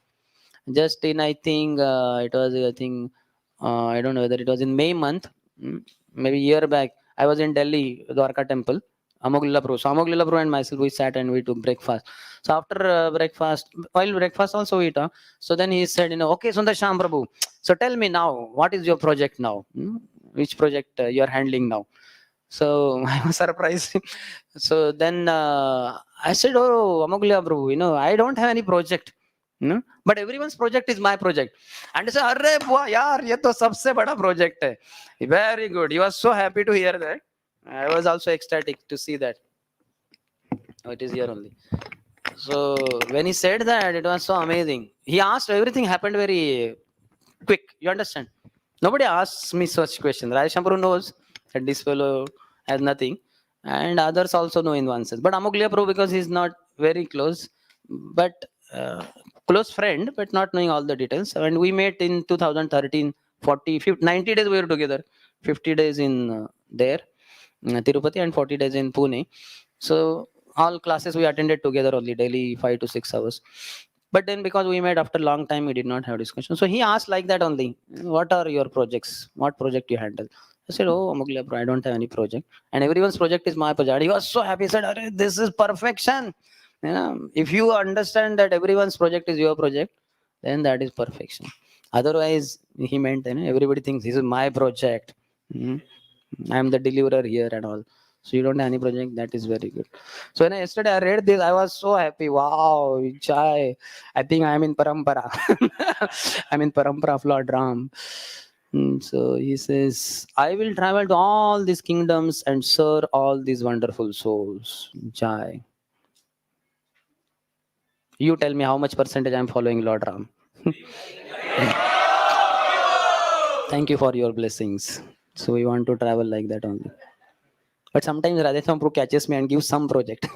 Just in, I think it was, I think, I don't know whether it was in May month, maybe a year back. I was in Delhi, Dwarka temple, Amoglila Prabhu. So Amoglila Prabhu and myself, we sat and we took breakfast. So after breakfast, while breakfast also we talked. So then he said, okay, Sundar Sham Prabhu. So tell me now, what is your project now? Which project you are handling now? So I was surprised. So then I said, oh, Amoglia Prabhu, I don't have any project. But everyone's project is my project. And he said, Arre, bua, yaar, ye to sabse bada project hai. Very good. He was so happy to hear that. I was also ecstatic to see that. Oh, it is here only. So when he said that, it was so amazing. He asked, everything happened very quick. You understand? Nobody asks me such questions. Rajeshampuru knows that this fellow has nothing, and others also know in one sense. But Amoglia Prabhu, because he's not very close, but close friend, but not knowing all the details. And we met in 2013, 40, 50, 90 days we were together, 50 days in there, Tirupati, and 40 days in Pune. So all classes we attended together only daily, 5 to 6 hours. But then because we met after a long time, we did not have discussion. So he asked like that only, what are your projects? What project you handle? I said, oh, Amoglia, bro, I don't have any project. And everyone's project is my project. He was so happy. He said, this is perfection. If you understand that everyone's project is your project, then that is perfection. Otherwise, he meant, everybody thinks this is my project. I am the deliverer here and all. So you don't have any project. That is very good. So when yesterday I read this, I was so happy. Wow, Chai. I think I am in Parampara. I'm in Parampara of Lord Ram. So he says, I will travel to all these kingdoms and serve all these wonderful souls. Jai. You tell me how much percentage I'm following Lord Ram. Thank you for your blessings. So we want to travel like that only. But sometimes Radhesham Prabhu catches me and gives some project.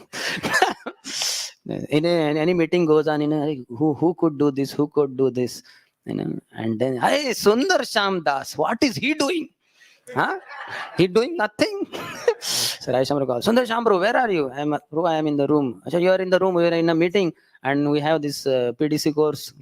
Any meeting goes on, who could do this, who could do this, and then, hey, Sundar Sham Das, what is he doing? Huh? He doing nothing. So Radhesham Prabhu calls, Sundar Sham Prabhu, where are you? I am in the room. So you are in the room, we are in a meeting, and we have this PDC course,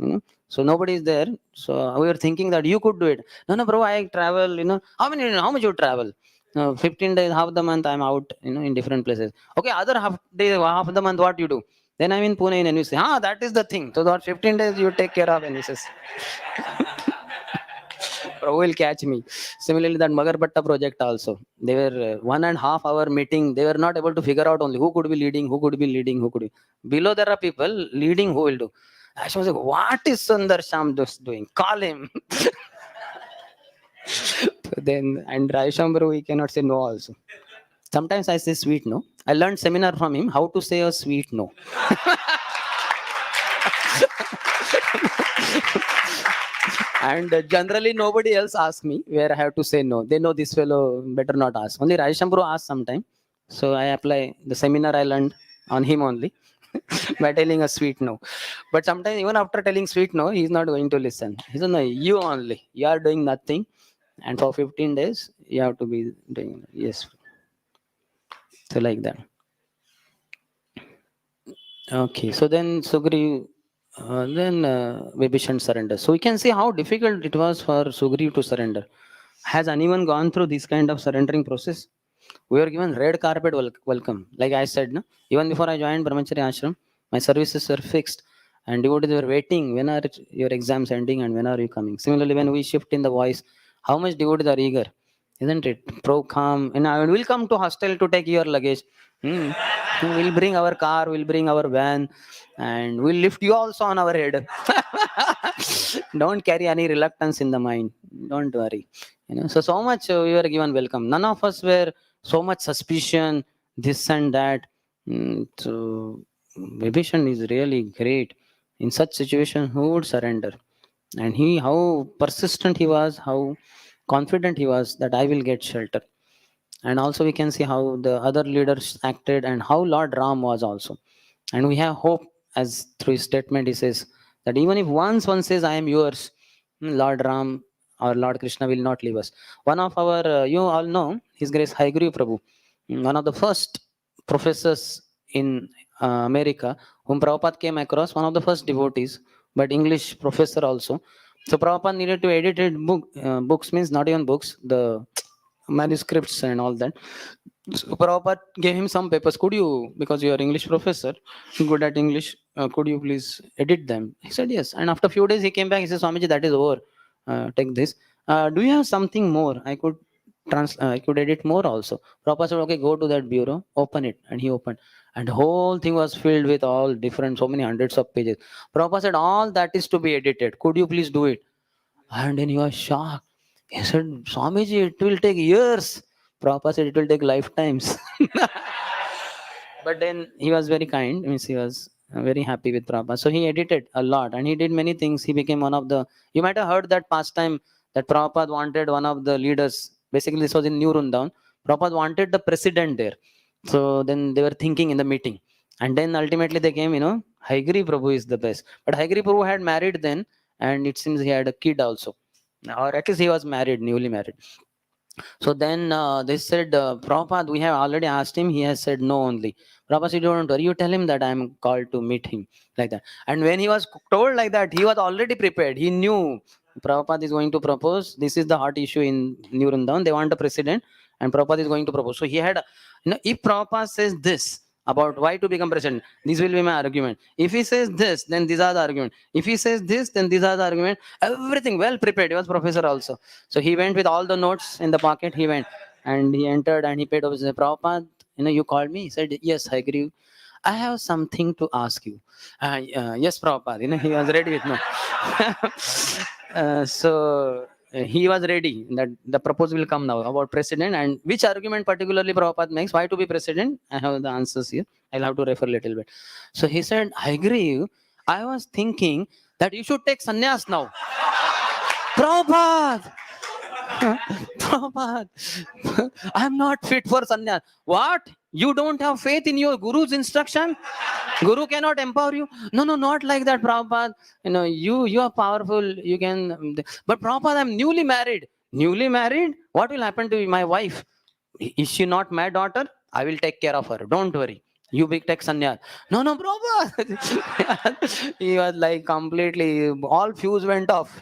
so nobody is there. So we were thinking that you could do it. No, bro, I travel, how much you travel? 15 days, half the month I'm out, in different places. Okay, other half the month, what you do? Then I'm in Pune in NVC. That is the thing. So that 15 days you take care of NVCs. Prabhu will catch me. Similarly, that Magarbatta project also. They were 1.5 hour meeting. They were not able to figure out only who could be leading, who could be leading, who could be. Below there are people leading, who will do. I was like, what is Sundar Sham doing? Call him. Then, and Raishambru, we cannot say no also. Sometimes I say sweet no. I learned seminar from him how to say a sweet no. And generally nobody else asks me where I have to say no. They know this fellow better not ask. Only Raishambru asks sometime. So I apply the seminar I learned on him only by telling a sweet no. But sometimes even after telling sweet no, he's not going to listen. He said, no, you only. You are doing nothing. And for 15 days, you have to be doing, yes. So like that. Okay. So then Sugri, Then Vibhishan surrenders. So we can see how difficult it was for Sugriv to surrender. Has anyone gone through this kind of surrendering process? We were given red carpet welcome. Like I said, no? Even before I joined Brahmachari Ashram, my services were fixed. And devotees were waiting, when are your exams ending and when are you coming? Similarly, when we shift in the voice, how much devotees are eager, isn't it? Pro calm. And I will come to hostel to take your luggage. Hmm. We'll bring our car, we'll bring our van, and we'll lift you also on our head. Don't carry any reluctance in the mind. Don't worry. So much we were given welcome. None of us were so much suspicion, this and that. So Vibhishan is really great. In such situation, who would surrender? And how persistent he was, how confident he was that I will get shelter. And also we can see how the other leaders acted and how Lord Ram was also. And we have hope, as through his statement he says that even if once one says I am yours, Lord Ram or Lord Krishna will not leave us. One of our, you all know, His Grace Haiguru Prabhu, one of the first professors in America, whom Prabhupada came across, one of the first devotees, but English professor also. So Prabhupada needed to edit it books means not even books, the manuscripts and all that. So Prabhupada gave him some papers. Could you, because you are English professor, good at English, could you please edit them? He said yes. And after a few days he came back. He said, Swamiji, that is over. Take this. Do you have something more? I could edit more also. Prabhupada said, okay, go to that bureau, open it. And he opened. And the whole thing was filled with all different, so many hundreds of pages. Prabhupada said, all that is to be edited. Could you please do it? And then he was shocked. He said, Swamiji, it will take years. Prabhupada said, it will take lifetimes. But then he was very kind, means he was very happy with Prabhupada. So he edited a lot and he did many things. He became one of the, you might have heard that pastime that Prabhupada wanted one of the leaders. Basically, this was in New Rundown. Prabhupada wanted the president there. So then they were thinking in the meeting. And then ultimately they came, Haigiri Prabhu is the best. But Haigiri Prabhu had married then, and it seems he had a kid also. Or at least he was married, newly married. So then they said, Prabhupada, we have already asked him. He has said no only. Prabhupada said, don't worry. You tell him that I am called to meet him. Like that. And when he was told like that, he was already prepared. He knew Prabhupada is going to propose. This is the hot issue in New Rundown. They want a president and Prabhupada is going to propose. So he had, if Prabhupada says this about why to become president, this will be my argument. If he says this, then these are the argument. If he says this, then these are the argument. Everything well prepared. He was professor also. So he went with all the notes in the pocket. He went and he entered and he paid over. He said, Prabhupada, you called me. He said, yes, I agree. I have something to ask you. Yes, Prabhupada. He was ready with no. So he was ready that the proposal will come now about president and which argument particularly Prabhupada makes, why to be president. I have the answers here. I'll have to refer a little bit. So he said, I agree. I was thinking that you should take sannyas now. Prabhupada! Prabhupada, I'm not fit for sannyas. What? You don't have faith in your guru's instruction? Guru cannot empower you? No, not like that, Prabhupada. You are powerful. You can. But Prabhupada, I'm newly married. Newly married? What will happen to my wife? Is she not my daughter? I will take care of her. Don't worry. You big tech sannyas. No, Prabhupada. He was like completely, all fuse went off.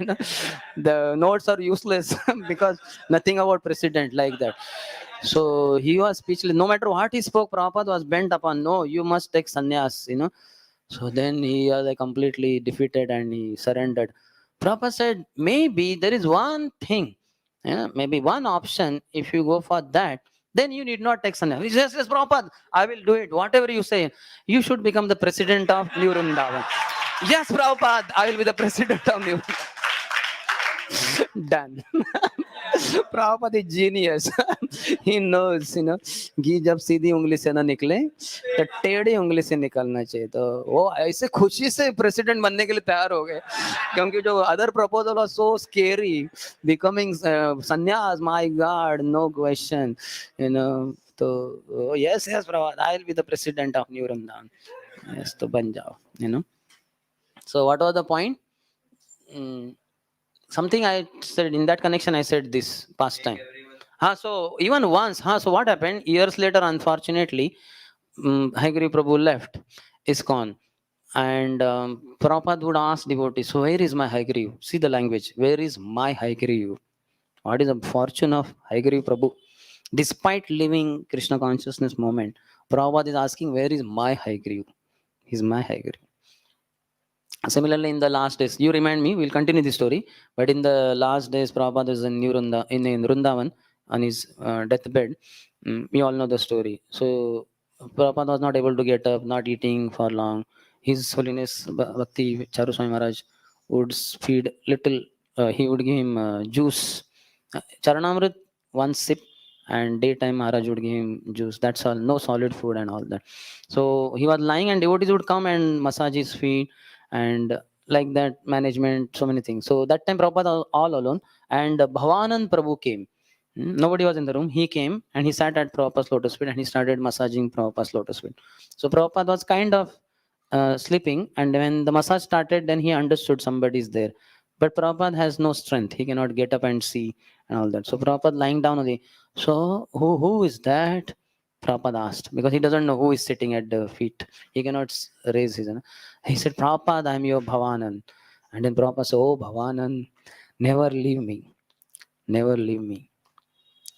The notes are useless because nothing about president like that. So he was speechless. No matter what he spoke, Prabhupada was bent upon, no, you must take sannyas. So then he was like completely defeated and he surrendered. Prabhupada said, maybe there is one thing, maybe one option. If you go for that, then you need not take sannyas. He says, yes, Prabhupada, I will do it. Whatever you say, you should become the president of New Vrindavan. Yes, Prabhupada, I will be the president of New Vrindavan. Done. Prabhupada is genius. He knows, घी जब सीधी उंगली से ना निकले तो टेढ़ी उंगली से निकलना चाहिए. तो वो ऐसे खुशी से प्रेसिडेंट बनने के लिए तैयार हो गए क्योंकि जो other proposal was so scary becoming संन्यास, माय गॉड, नो क्वेश्चन. तो yes Prabhat, I will be the president of new Vrindavan. Yes, तो बन जाओ. So what was the point? Something I said in that connection, I said this past time. So even once, so what happened? Years later, unfortunately, Haigiri Prabhu left ISKCON. And Prabhupada would ask devotees, so where is my Haigriju? See the language. Where is my Haigriju? What is the fortune of Haigriju Prabhu? Despite living Krishna consciousness moment, Prabhupada is asking, where is my Haigriju? He's my Haigriju. Similarly, in the last days, you remind me, we'll continue the story. But in the last days, Prabhupada is in in Vrindavan on his deathbed. We all know the story. So Prabhupada was not able to get up, not eating for long. His Holiness Bhakti Charu Swami Maharaj would feed little. He would give him juice, Charanamrit, one sip, and daytime Maharaj would give him juice. That's all, no solid food and all that. So he was lying, and devotees would come and massage his feet and like that management, so many things. So that time Prabhupada was all alone, and Bhavanand Prabhu came. Nobody was in the room. He came and he sat at Prabhupada's lotus feet and he started massaging Prabhupada's lotus feet. So Prabhupada was kind of sleeping, and when the massage started, then he understood somebody is there. But Prabhupada has no strength. He cannot get up and see and all that. So Prabhupada lying down on the. So who is that? Prabhupada asked, because he doesn't know who is sitting at the feet. He cannot raise his. He said, Prabhupada, I am your Bhavanan. And then Prabhupada said, oh Bhavanan, never leave me. Never leave me.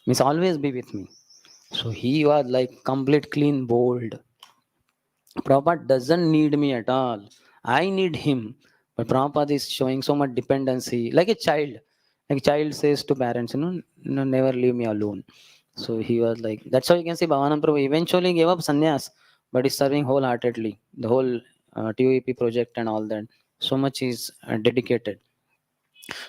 Means always be with me. So he was like complete clean bold. Prabhupada doesn't need me at all. I need him. But Prabhupada is showing so much dependency, like a child. Like a child says to parents, no, never leave me alone. So he was like, that's how you can see Bhavanand Prabhu eventually gave up sannyas, but he's serving wholeheartedly. The whole TOEP project and all that. So much is dedicated.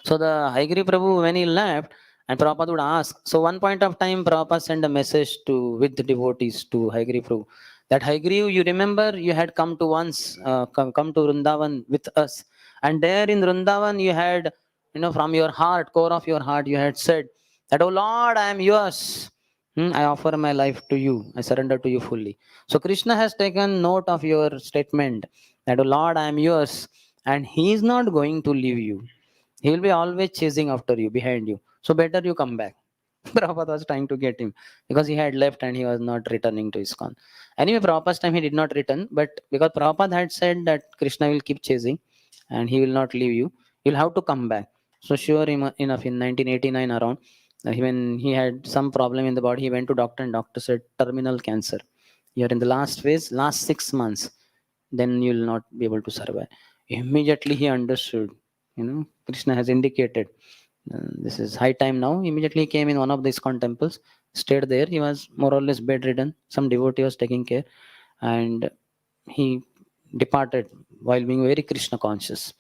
So the Haigiri Prabhu, when he left, and Prabhupada would ask. So one point of time, Prabhupada sent a message to with the devotees to Haigiri Prabhu. That Haigiri, you remember you had come to once, come to Vrindavan with us. And there in Vrindavan, you had, from your heart, core of your heart, you had said that, oh Lord, I am yours. I offer my life to you. I surrender to you fully. So Krishna has taken note of your statement that, oh Lord, I am yours. And he is not going to leave you. He will be always chasing after you, behind you. So better you come back. Prabhupada was trying to get him because he had left and he was not returning to ISKCON. Anyway, Prabhupada's time he did not return, but because Prabhupada had said that Krishna will keep chasing and he will not leave you, you'll have to come back. So sure enough, in 1989 around, when he had some problem in the body, he went to doctor and doctor said terminal cancer. You're in the last phase, last 6 months, then you'll not be able to survive. Immediately he understood, Krishna has indicated this is high time now. Immediately he came in one of the ISKCON temples, stayed there. He was more or less bedridden. Some devotee was taking care, and he departed while being very Krishna conscious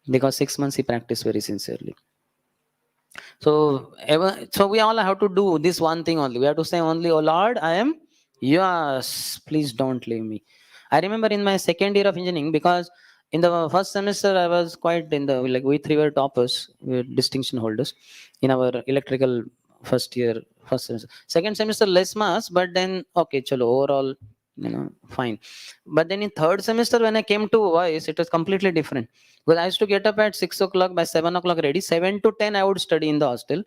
because 6 months he practiced very sincerely. So we all have to do this one thing only. We have to say only, "Oh Lord, I am yours. Please don't leave me." I remember in my second year of engineering, because in the first semester I was quite in the, like, we three were toppers, we were distinction holders in our electrical first year, first semester. Second semester less marks, but then okay, chalo, overall, fine. But then in third semester when I came to voice, it was completely different. Because I used to get up at 6 o'clock, by 7 o'clock ready. 7 to 10 I would study in the hostel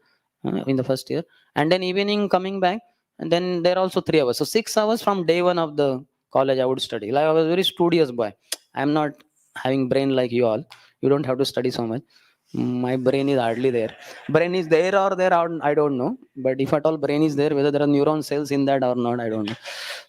in the first year, and then evening coming back, and then there also 3 hours. So 6 hours from day one of the college I would study. Like I was a very studious boy. I'm not having brain like you all. You don't have to study so much. My brain is hardly there. Brain is there or there, I don't know. But if at all brain is there, whether there are neuron cells in that or not, I don't know.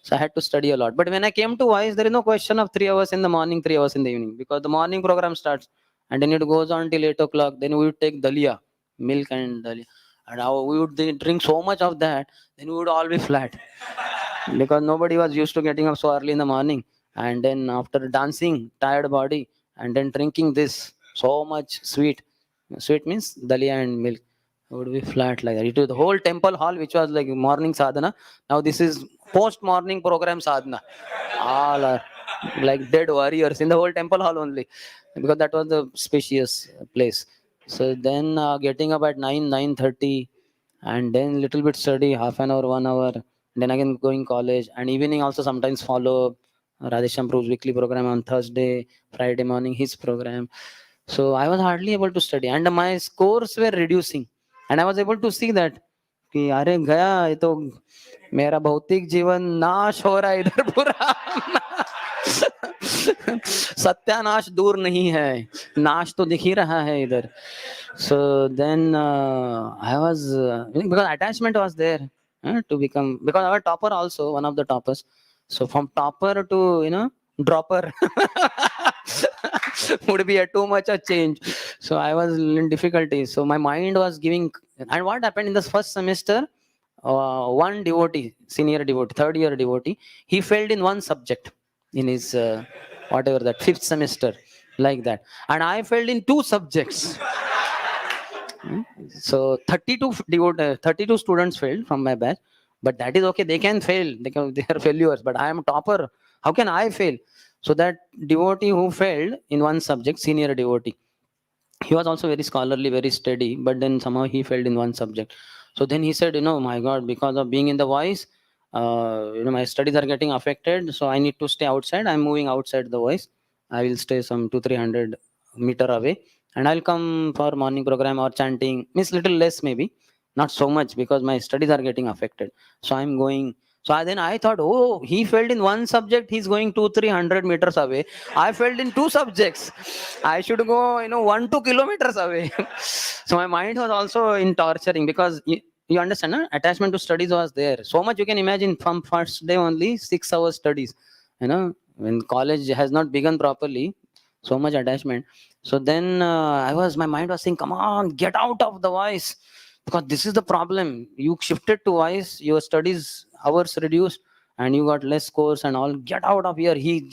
So I had to study a lot. But when I came to voice, there is no question of 3 hours in the morning, 3 hours in the evening, because the morning program starts and then it goes on till 8 o'clock. Then we would take dalia, milk and dalia. And we would drink so much of that, then we would all be flat because nobody was used to getting up so early in the morning. And then after dancing, tired body, and then drinking this so much sweet. Sweet means dalia and milk. Would be flat like that. It was the whole temple hall, which was like morning sadhana. Now this is post morning program sadhana. All are like dead warriors in the whole temple hall only, because that was the spacious place. So then getting up at 9:30, and then little bit study, half an hour, 1 hour, then again going college, and evening also sometimes follow Radhesham Prabhu's weekly program on Thursday, Friday morning his program. So I was hardly able to study, and my scores were reducing, and I was able to see that कि अरे गया ये तो मेरा भौतिक जीवन नाश हो रहा है इधर पूरा सत्यानाश दूर नहीं है, नाश तो दिख ही रहा है इधर. So then I was because attachment was there to become, because our topper also one of the toppers. So from topper to dropper would be a too much a change. So I was in difficulties. So my mind was giving. And what happened in this first semester? One devotee, senior devotee, third year devotee, he failed in one subject in his whatever that fifth semester, like that, and I failed in two subjects. So 32 students failed from my batch, but that is okay. They can fail. They are failures. But I am topper. How can I fail? So that devotee who failed in one subject, senior devotee, he was also very scholarly, very steady, but then somehow he failed in one subject. So then he said, my God, because of being in the voice, my studies are getting affected. So I need to stay outside. I'm moving outside the voice. I will stay some 200-300 meter away, and I'll come for morning program or chanting. Means little less maybe, not so much because my studies are getting affected. So I'm going. Then I thought, oh, he failed in one subject. He's going 200-300 meters away. I failed in two subjects. I should go, 1-2 kilometers away. So my mind was also in torturing because you understand, huh? Attachment to studies was there. So much you can imagine from first day only 6 hours studies. When college has not begun properly, so much attachment. So then my mind was saying, come on, get out of the voice. Because this is the problem. You shifted to voice, your studies hours reduced, and you got less scores and all. Get out of here. He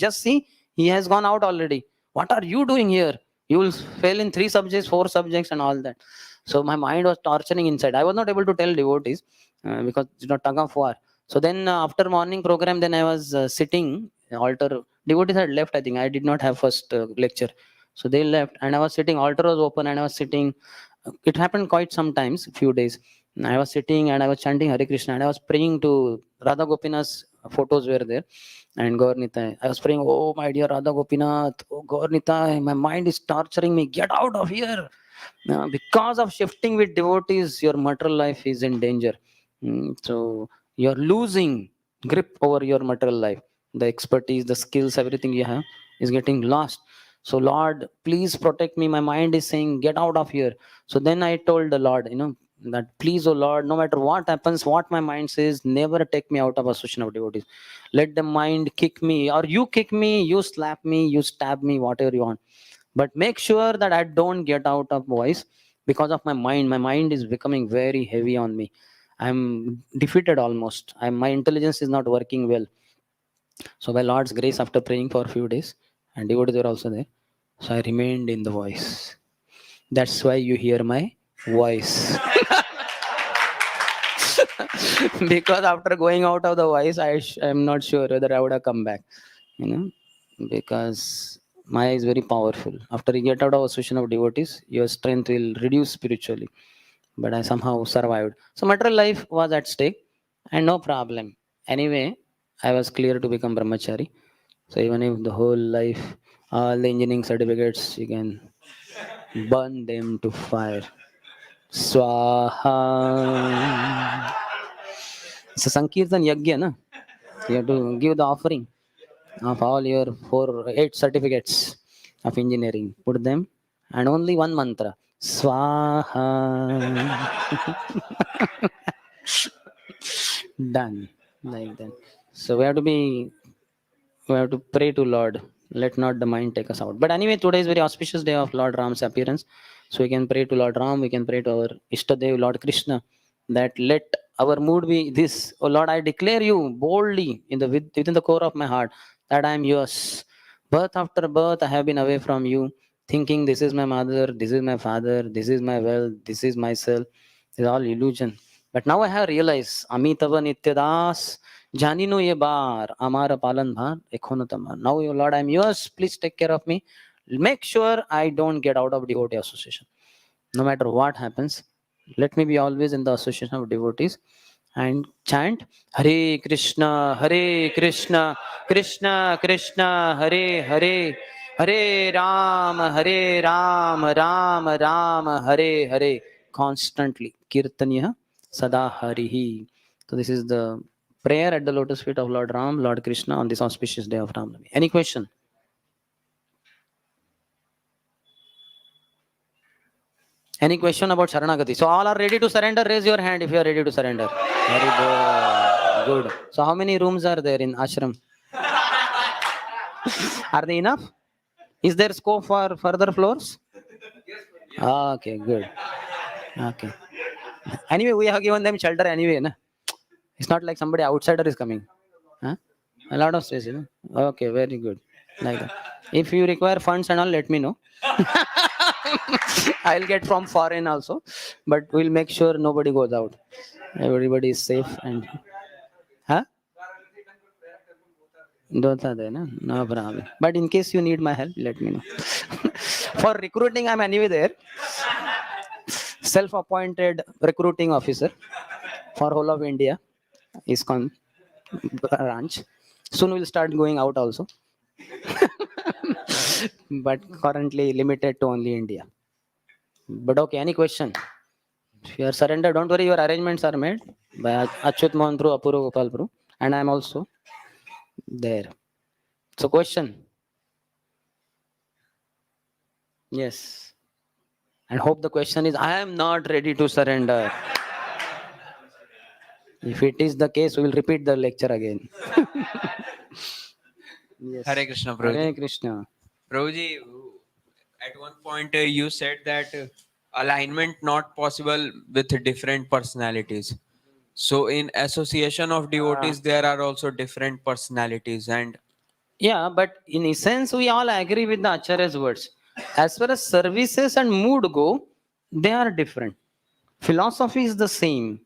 has gone out already. What are you doing here? You will fail in 3 subjects, 4 subjects, and all that. So my mind was torturing inside. I was not able to tell devotees because it's not tug of war. So then after morning program, then I was sitting altar. Devotees had left. I think I did not have first lecture. So they left, and I was sitting. Altar was open, and I was sitting. It happened quite sometimes, few days. I was sitting and I was chanting Hare Krishna, and I was praying to Radha Gopinath's photos were there, and Gaur-Nitai. I was praying, oh my dear Radha Gopinath, oh Gaur-Nitai, my mind is torturing me. Get out of here. Because of shifting with devotees, your material life is in danger. So you're losing grip over your material life. The expertise, the skills, everything you have is getting lost. So Lord, please protect me. My mind is saying, get out of here. So then I told the Lord, that please, oh Lord, no matter what happens, what my mind says, never take me out of association of devotees. Let the mind kick me, or you kick me, you slap me, you stab me, whatever you want. But make sure that I don't get out of voice because of my mind. My mind is becoming very heavy on me. I'm defeated almost. My intelligence is not working well. So by Lord's grace, after praying for a few days, and devotees were also there, so I remained in the voice. That's why you hear my voice. Because after going out of the voice, I'm not sure whether I would have come back. Because Maya is very powerful. After you get out of association of devotees, your strength will reduce spiritually. But I somehow survived. So material life was at stake, and no problem. Anyway, I was clear to become brahmachari. So even if the whole life, all the engineering certificates, you can burn them to fire. Swaha. It's a Sankirtan Yagya, na? You have to give the offering of all your 8 certificates of engineering. Put them, and only one mantra. Swaha. Done. Like that. So we have to pray to Lord. Let not the mind take us out. But anyway, today is very auspicious day of Lord Ram's appearance. So we can pray to Lord Ram, we can pray to our Ishtadev, Lord Krishna, that let our mood be this. Oh Lord, I declare you boldly within the core of my heart that I am yours. Birth after birth, I have been away from you, thinking this is my mother, this is my father, this is my wealth, this is myself. It's all illusion. But now I have realized, Amitava Nityadas, Janino ye bar, Amara Palan bhar, Ekhonatama. Now, you Lord, I'm yours. Please take care of me. Make sure I don't get out of devotee association. No matter what happens, let me be always in the association of devotees and chant Hare Krishna, Hare Krishna, Krishna Krishna, Hare Hare, Hare Ram, Hare Ram, Ram Ram, Hare Hare, constantly. Kirtanya Sada Harihi. So this is the prayer at the lotus feet of Lord Ram, Lord Krishna on this auspicious day of Ram Navami. Any question? Any question about Sharnagati? So all are ready to surrender. Raise your hand if you are ready to surrender. Very good. Good. So how many rooms are there in ashram? Are they enough? Is there scope for further floors? Okay, good. Okay. Anyway, we have given them shelter anyway. Na? It's not like somebody outsider is coming. Huh? A lot of space, you know. Okay, very good. Like that. If you require funds and all, let me know. I'll get from foreign also, but we'll make sure nobody goes out. Everybody is safe and. Huh? Don't are there, no? No problem. But in case you need my help, let me know. For recruiting, I'm anyway there. Self-appointed recruiting officer for whole of India, ISKCON branch. Soon we'll start going out also. But currently limited to only India. But okay, any question? If you are surrendered, don't worry, your arrangements are made by Achyut Mohan Prabhu, Apurva Gopal Prabhu, and I am also there. So question? Yes. And hope the question is, I am not ready to surrender. If it is the case, we will repeat the lecture again. Yes. Hare Krishna, Prabhuji. Hare Krishna. Prabhuji, at one point you said that alignment not possible with different personalities. So in association of devotees, there are also different personalities, and Yeah, but in essence, we all agree with the Acharya's words. As far as services and mood go, they are different. Philosophy is the same.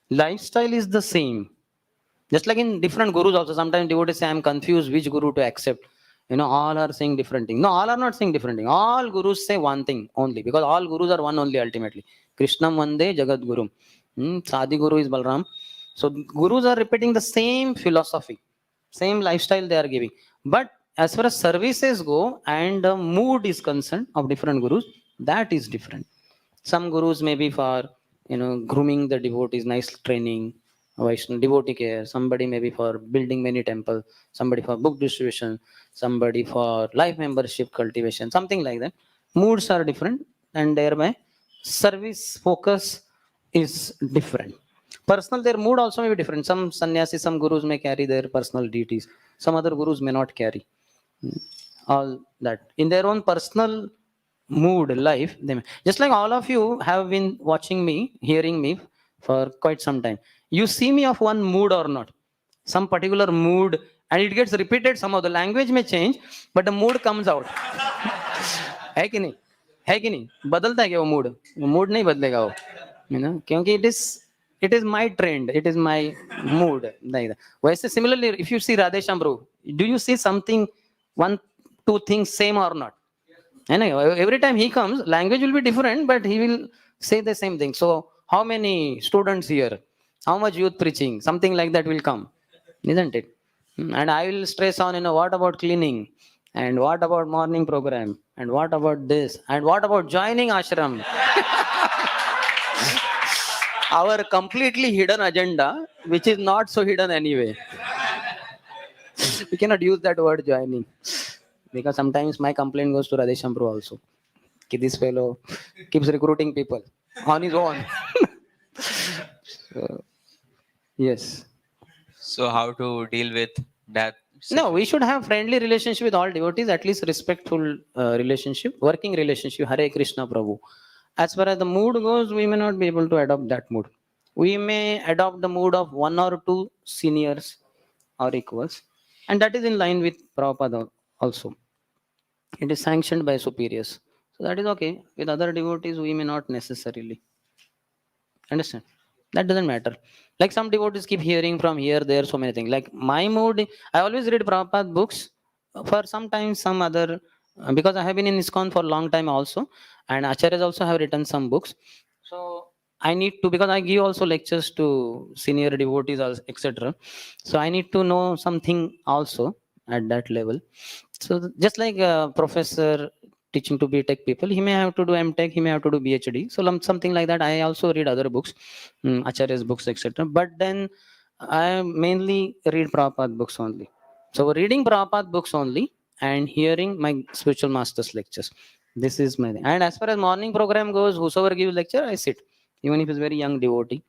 Lifestyle is the same. Just like in different gurus also, sometimes devotees say, I'm confused which guru to accept. All are saying different things. No, all are not saying different things. All gurus say one thing only, because all gurus are one only ultimately. Krishnam Vande Jagat Guru. Sadi Guru is Balram. So gurus are repeating the same philosophy, same lifestyle they are giving. But as far as services go and mood is concerned of different gurus, that is different. Some gurus may be for grooming the devotees, nice training, Vaishnava devotee care. Somebody may be for building many temples. Somebody for book distribution. Somebody for life membership cultivation. Something like that. Moods are different, and thereby service focus is different. Personal, their mood also may be different. Some sannyasis, some gurus may carry their personal deities. Some other gurus may not carry all that in their own personal mood life. Just like all of you have been watching me, hearing me for quite some time, you see me of one mood or not, some particular mood, and it gets repeated. Somehow the language may change, but the mood comes out. है कि नहीं, है कि नहीं, बदलता है क्या वो मूड नहीं बदलेगा वो, क्योंकि it is my trend, it is my mood like that. वैसे similarly if you see Radhesham bro, do you see something, one two things same or not? And every time he comes, language will be different, but he will say the same thing. So how many students here, how much youth preaching, something like that will come, isn't it? And I will stress on, what about cleaning, and what about morning program, and what about this, and what about joining ashram. Our completely hidden agenda, which is not so hidden anyway. We cannot use that word joining, because sometimes my complaint goes to Radhesham bro also. This fellow keeps recruiting people on his own. So, yes. so how to deal with that? No, we should have friendly relationship with all devotees, at least respectful relationship, working relationship. Hare Krishna Prabhu. As far as the mood goes, we may not be able to adopt that mood. We may adopt the mood of one or two seniors or equals, and that is in line with Prabhupada also. It is sanctioned by superiors. So that is okay. With other devotees, we may not necessarily. Understand? That doesn't matter. Like some devotees keep hearing from here, there, so many things. Like my mood, I always read Prabhupada books. For sometimes some other, because I have been in ISKCON for a long time also, and Acharyas also have written some books. So I need to, because I give also lectures to senior devotees, etc. So I need to know something also at that level. So just like a professor teaching to B.Tech people, he may have to do M.Tech, he may have to do PhD. So something like that. I also read other books, Acharya's books, etc. But then I mainly read Prabhupada books only. So reading Prabhupada books only and hearing my spiritual master's lectures. This is my thing. And as far as morning program goes, whosoever gives lecture, I sit. Even if it's very young devotee,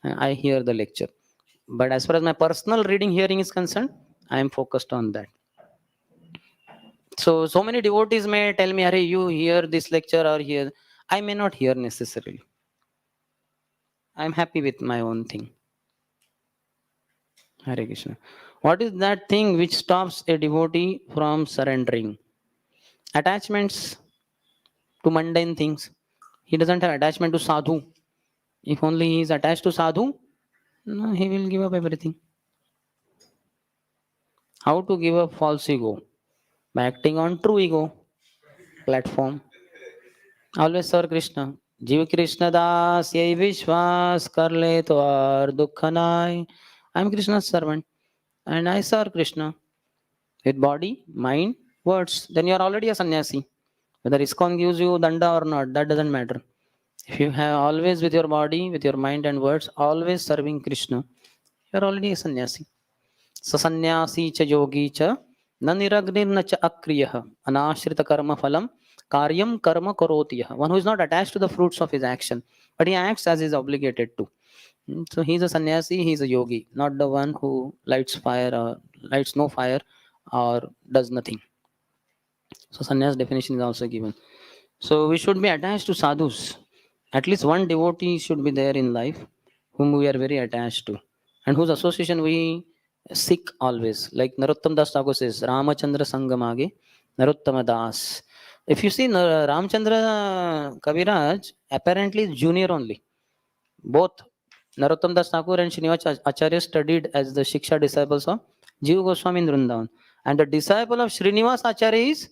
I hear the lecture. But as far as my personal reading hearing is concerned, I am focused on that. So many devotees may tell me, Hare, you hear this lecture or hear. I may not hear necessarily. I'm happy with my own thing. Hare Krishna. What is that thing which stops a devotee from surrendering? Attachments to mundane things. He doesn't have attachment to sadhu. If only he is attached to sadhu, no, he will give up everything. How to give up false ego? By acting on true ego platform. Always serve Krishna. जीव कृष्ण दास यही विश्वास कर ले तो और दुख नाय. I am Krishna's servant and I serve Krishna with body, mind, words. Then you are already a sannyasi. Whether ISKCON gives you danda or not, that doesn't matter. If you have always with your body, with your mind and words, always serving Krishna, you are already a sannyasi. ससन्यासी च योगी च न निरग्निर्न च अक्रियः अनाश्रित कर्म फलम कार्यम कर्म करोति यः. One who is not attached to the fruits of his action, but he acts as he is obligated to. So he is a sannyasi, he is a yogi, not the one who lights fire or lights no fire or does nothing. So sannyas definition is also given. So we should be attached to sadhus. At least one devotee should be there in life whom we are very attached to and whose association we seek always. Like Narottam Das Thakur says, Ramachandra Sangamage, Narottama Das. If you see Ramchandra Kaviraj, apparently is junior only. Both Narottam Das Thakur and Srinivas Acharya studied as the Shiksha disciples of Jiva Goswami in Vrindavan. And the disciple of Srinivas Acharya is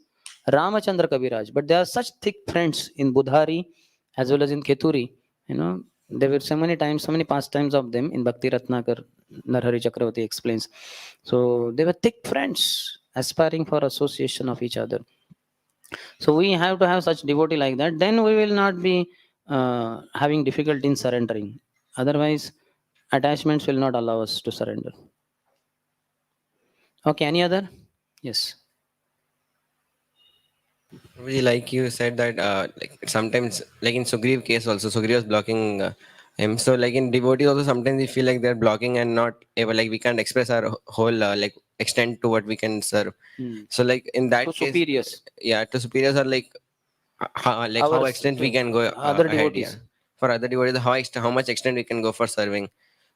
Ramachandra Kaviraj. But they are such thick friends in Budhari as well as in Keturi. You know, there were so many times, so many pastimes of them in Bhakti Ratnakar, Narhari Chakravarti explains. So they were thick friends, aspiring for association of each other. So we have to have such devotee like that. Then we will not be having difficulty in surrendering. Otherwise, attachments will not allow us to surrender. Okay, any other? Yes. Really, like you said that like sometimes like in Sugriv case also Sugriv was blocking him. So like in devotee also sometimes we feel like they're blocking and not able, like we can't express our whole like extent to what we can serve. So like in that To case, superiors, yeah, to superiors are like how ours, extent we can go other ahead. Yeah, devotees. for other devotees how much extent we can go for serving.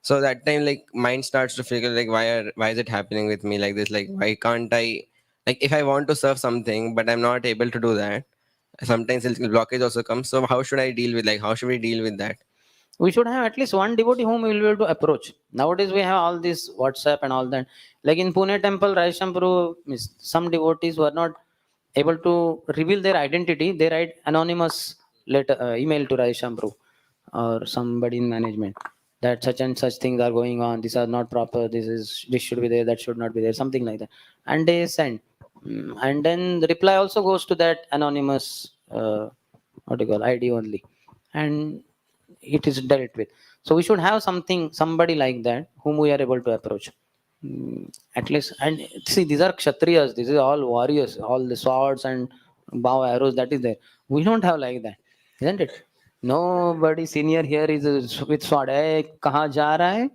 So that time like mind starts to figure like why is it happening with me like this, like why can't I, like if I want to serve something but I'm not able to do that, sometimes blockage also comes. So how should I deal with, like how should we deal with that? We should have at least one devotee whom we will be able to approach. Nowadays we have all this WhatsApp and all that. Like in Pune temple, Raishampuru, some devotees who are not able to reveal their identity, they write anonymous letter, email to Raishampuru or somebody in management that such and such things are going on. These are not proper. This should be there. That should not be there. Something like that, and they send. And then the reply also goes to that anonymous what do you call ID only, and it is dealt with. So we should have something, somebody like that whom we are able to approach. At least, and see, these are kshatriyas. This is all warriors, all the swords and bow arrows that is there. We don't have like that, isn't it? Nobody senior here is with sword. "Hey, कहाँ जा रहा है?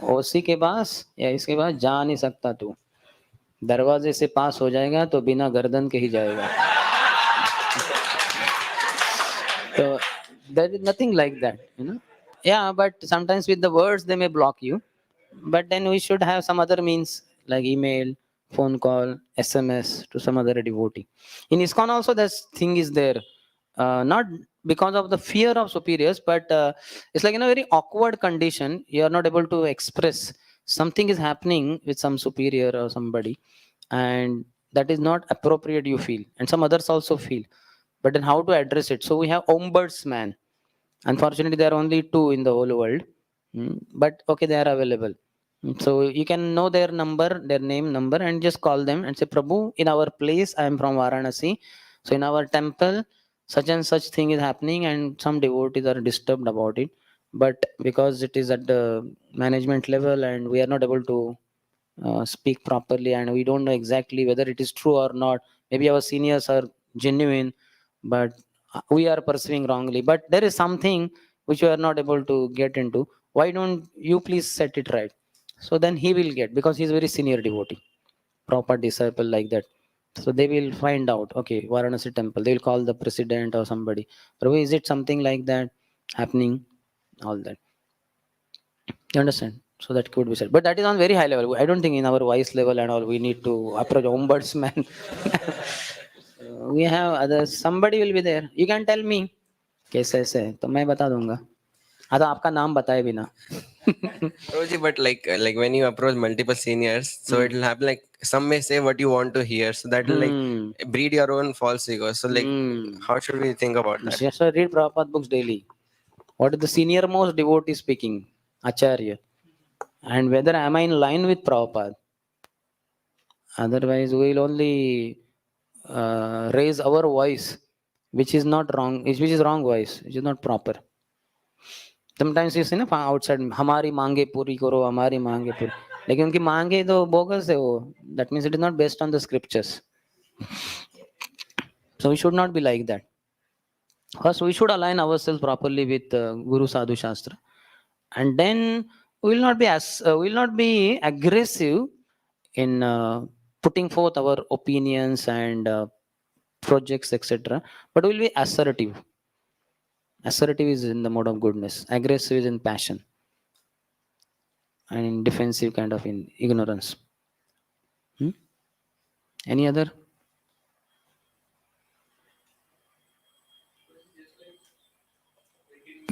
ओसी के पास या इसके पास जा नहीं सकता तू. दरवाजे से पास हो जाएगा तो बिना गर्दन के ही जाएगा." So there is nothing like that, you know. Yeah, but sometimes with the words they may block you. But then we should have some other means like email, phone call, SMS to some other devotee. In ISKCON also this thing is there. Not because of the fear of superiors, but it's like in a very awkward condition. You are not able to express something is happening with some superior or somebody, and that is not appropriate. You feel, and some others also feel. But then how to address it? So we have ombudsman. Unfortunately, there are only two in the whole world. But okay, they are available. So you can know their number, their name, number, and just call them and say, Prabhu, in our place, I am from Varanasi. So in our temple, such and such thing is happening, and some devotees are disturbed about it. But because it is at the management level and we are not able to speak properly, and we don't know exactly whether it is true or not, maybe our seniors are genuine, but we are pursuing wrongly. But there is something which we are not able to get into. Why don't you please set it right? So then he will get, because he's very senior devotee, proper disciple like that. So they will find out, okay, Varanasi temple, they will call the president or somebody. Prabhu, is it something like that happening? All that. You understand? So that could be said. But that is on very high level. I don't think in our voice level and all we need to approach ombudsman. We have others. Somebody will be there. You can tell me. कैसे ऐसे है तो मैं बता दूंगा. हाँ तो आपका नाम बताए बिना. Prabhuji, but like when you approach multiple seniors, so it will happen like some may say what you want to hear, so that will like breed your own false ego. So like, how should we think about that? Yes, sir, read Prabhupada books daily. What is the senior most devotee speaking? Acharya. And whether am I in line with Prabhupada? Otherwise, we will only raise our voice, which is not wrong, which is wrong voice, which is not proper. Sometimes you see ना outside, हमारी मांगे पूरी करो, हमारी मांगे पूरी. लेकिन उनकी मांगे तो bogus है वो. That means it is not based on the scriptures. So we should not be like that. First, we should align ourselves properly with Guru Sadhu Shastra, and then we will not be we will not be aggressive in putting forth our opinions and projects, etc. But we will be assertive. Assertive is in the mode of goodness. Aggressive is in passion, and in defensive kind of in ignorance. Any other?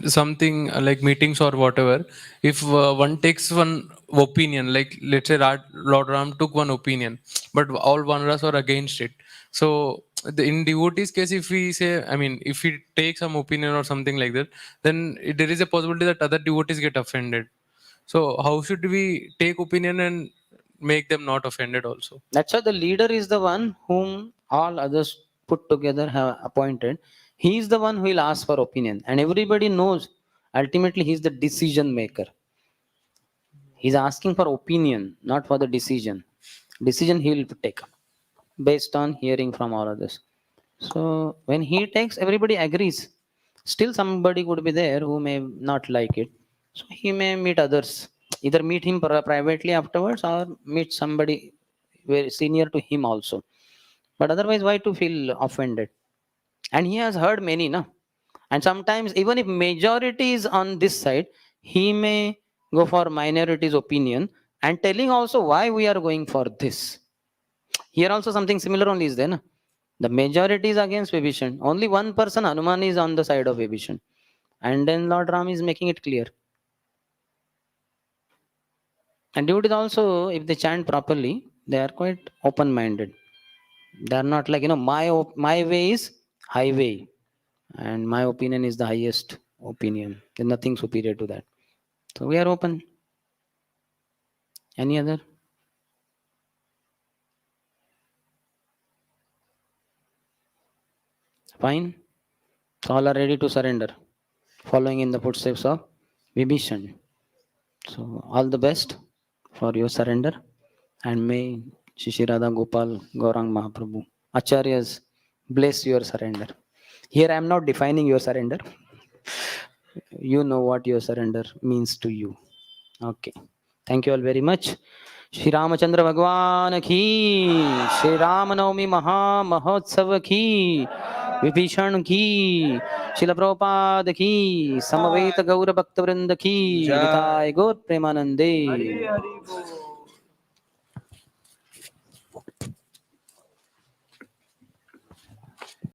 Something like meetings or whatever, if one takes one opinion, like let's say Lord Ram took one opinion, but all Vanaras are against it. So in devotees case, if we say, I mean, if we take some opinion or something like that, then there is a possibility that other devotees get offended. So how should we take opinion and make them not offended also? That's why the leader is the one whom all others put together have appointed. He is the one who will ask for opinion, and everybody knows ultimately he is the decision maker. He's asking for opinion, not for the decision. Decision he will take based on hearing from all others. So when he takes, everybody agrees. Still, somebody would be there who may not like it. So he may meet others. Either meet him privately afterwards or meet somebody very senior to him also. But otherwise, why to feel offended? And he has heard many, no? And sometimes, even if majority is on this side, he may go for minority's opinion and telling also why we are going for this. Here also something similar only is there. Na? The majority is against Vibhishana. Only one person, Hanuman, is on the side of Vibhishana. And then Lord Ram is making it clear. And devotees also, if they chant properly, they are quite open-minded. They are not like, my way is highway. And my opinion is the highest opinion. There's nothing superior to that. So we are open. Any other? Fine. So all are ready to surrender, following in the footsteps of Vibhishan. So all the best for your surrender, and may Shishi Radha Gopal Gaurang Mahaprabhu Acharyas bless your surrender. Here I am not defining your surrender. You know what your surrender means to you. Okay. Thank you all very much. Shri Ramchandra भगवान की, श्री रामनवमी महामहोत्सव की, विभीषण की, शिल प्रभुपाद की, समवेत गौर भक्त वृंद की, निताय गौर प्रेमानंदे.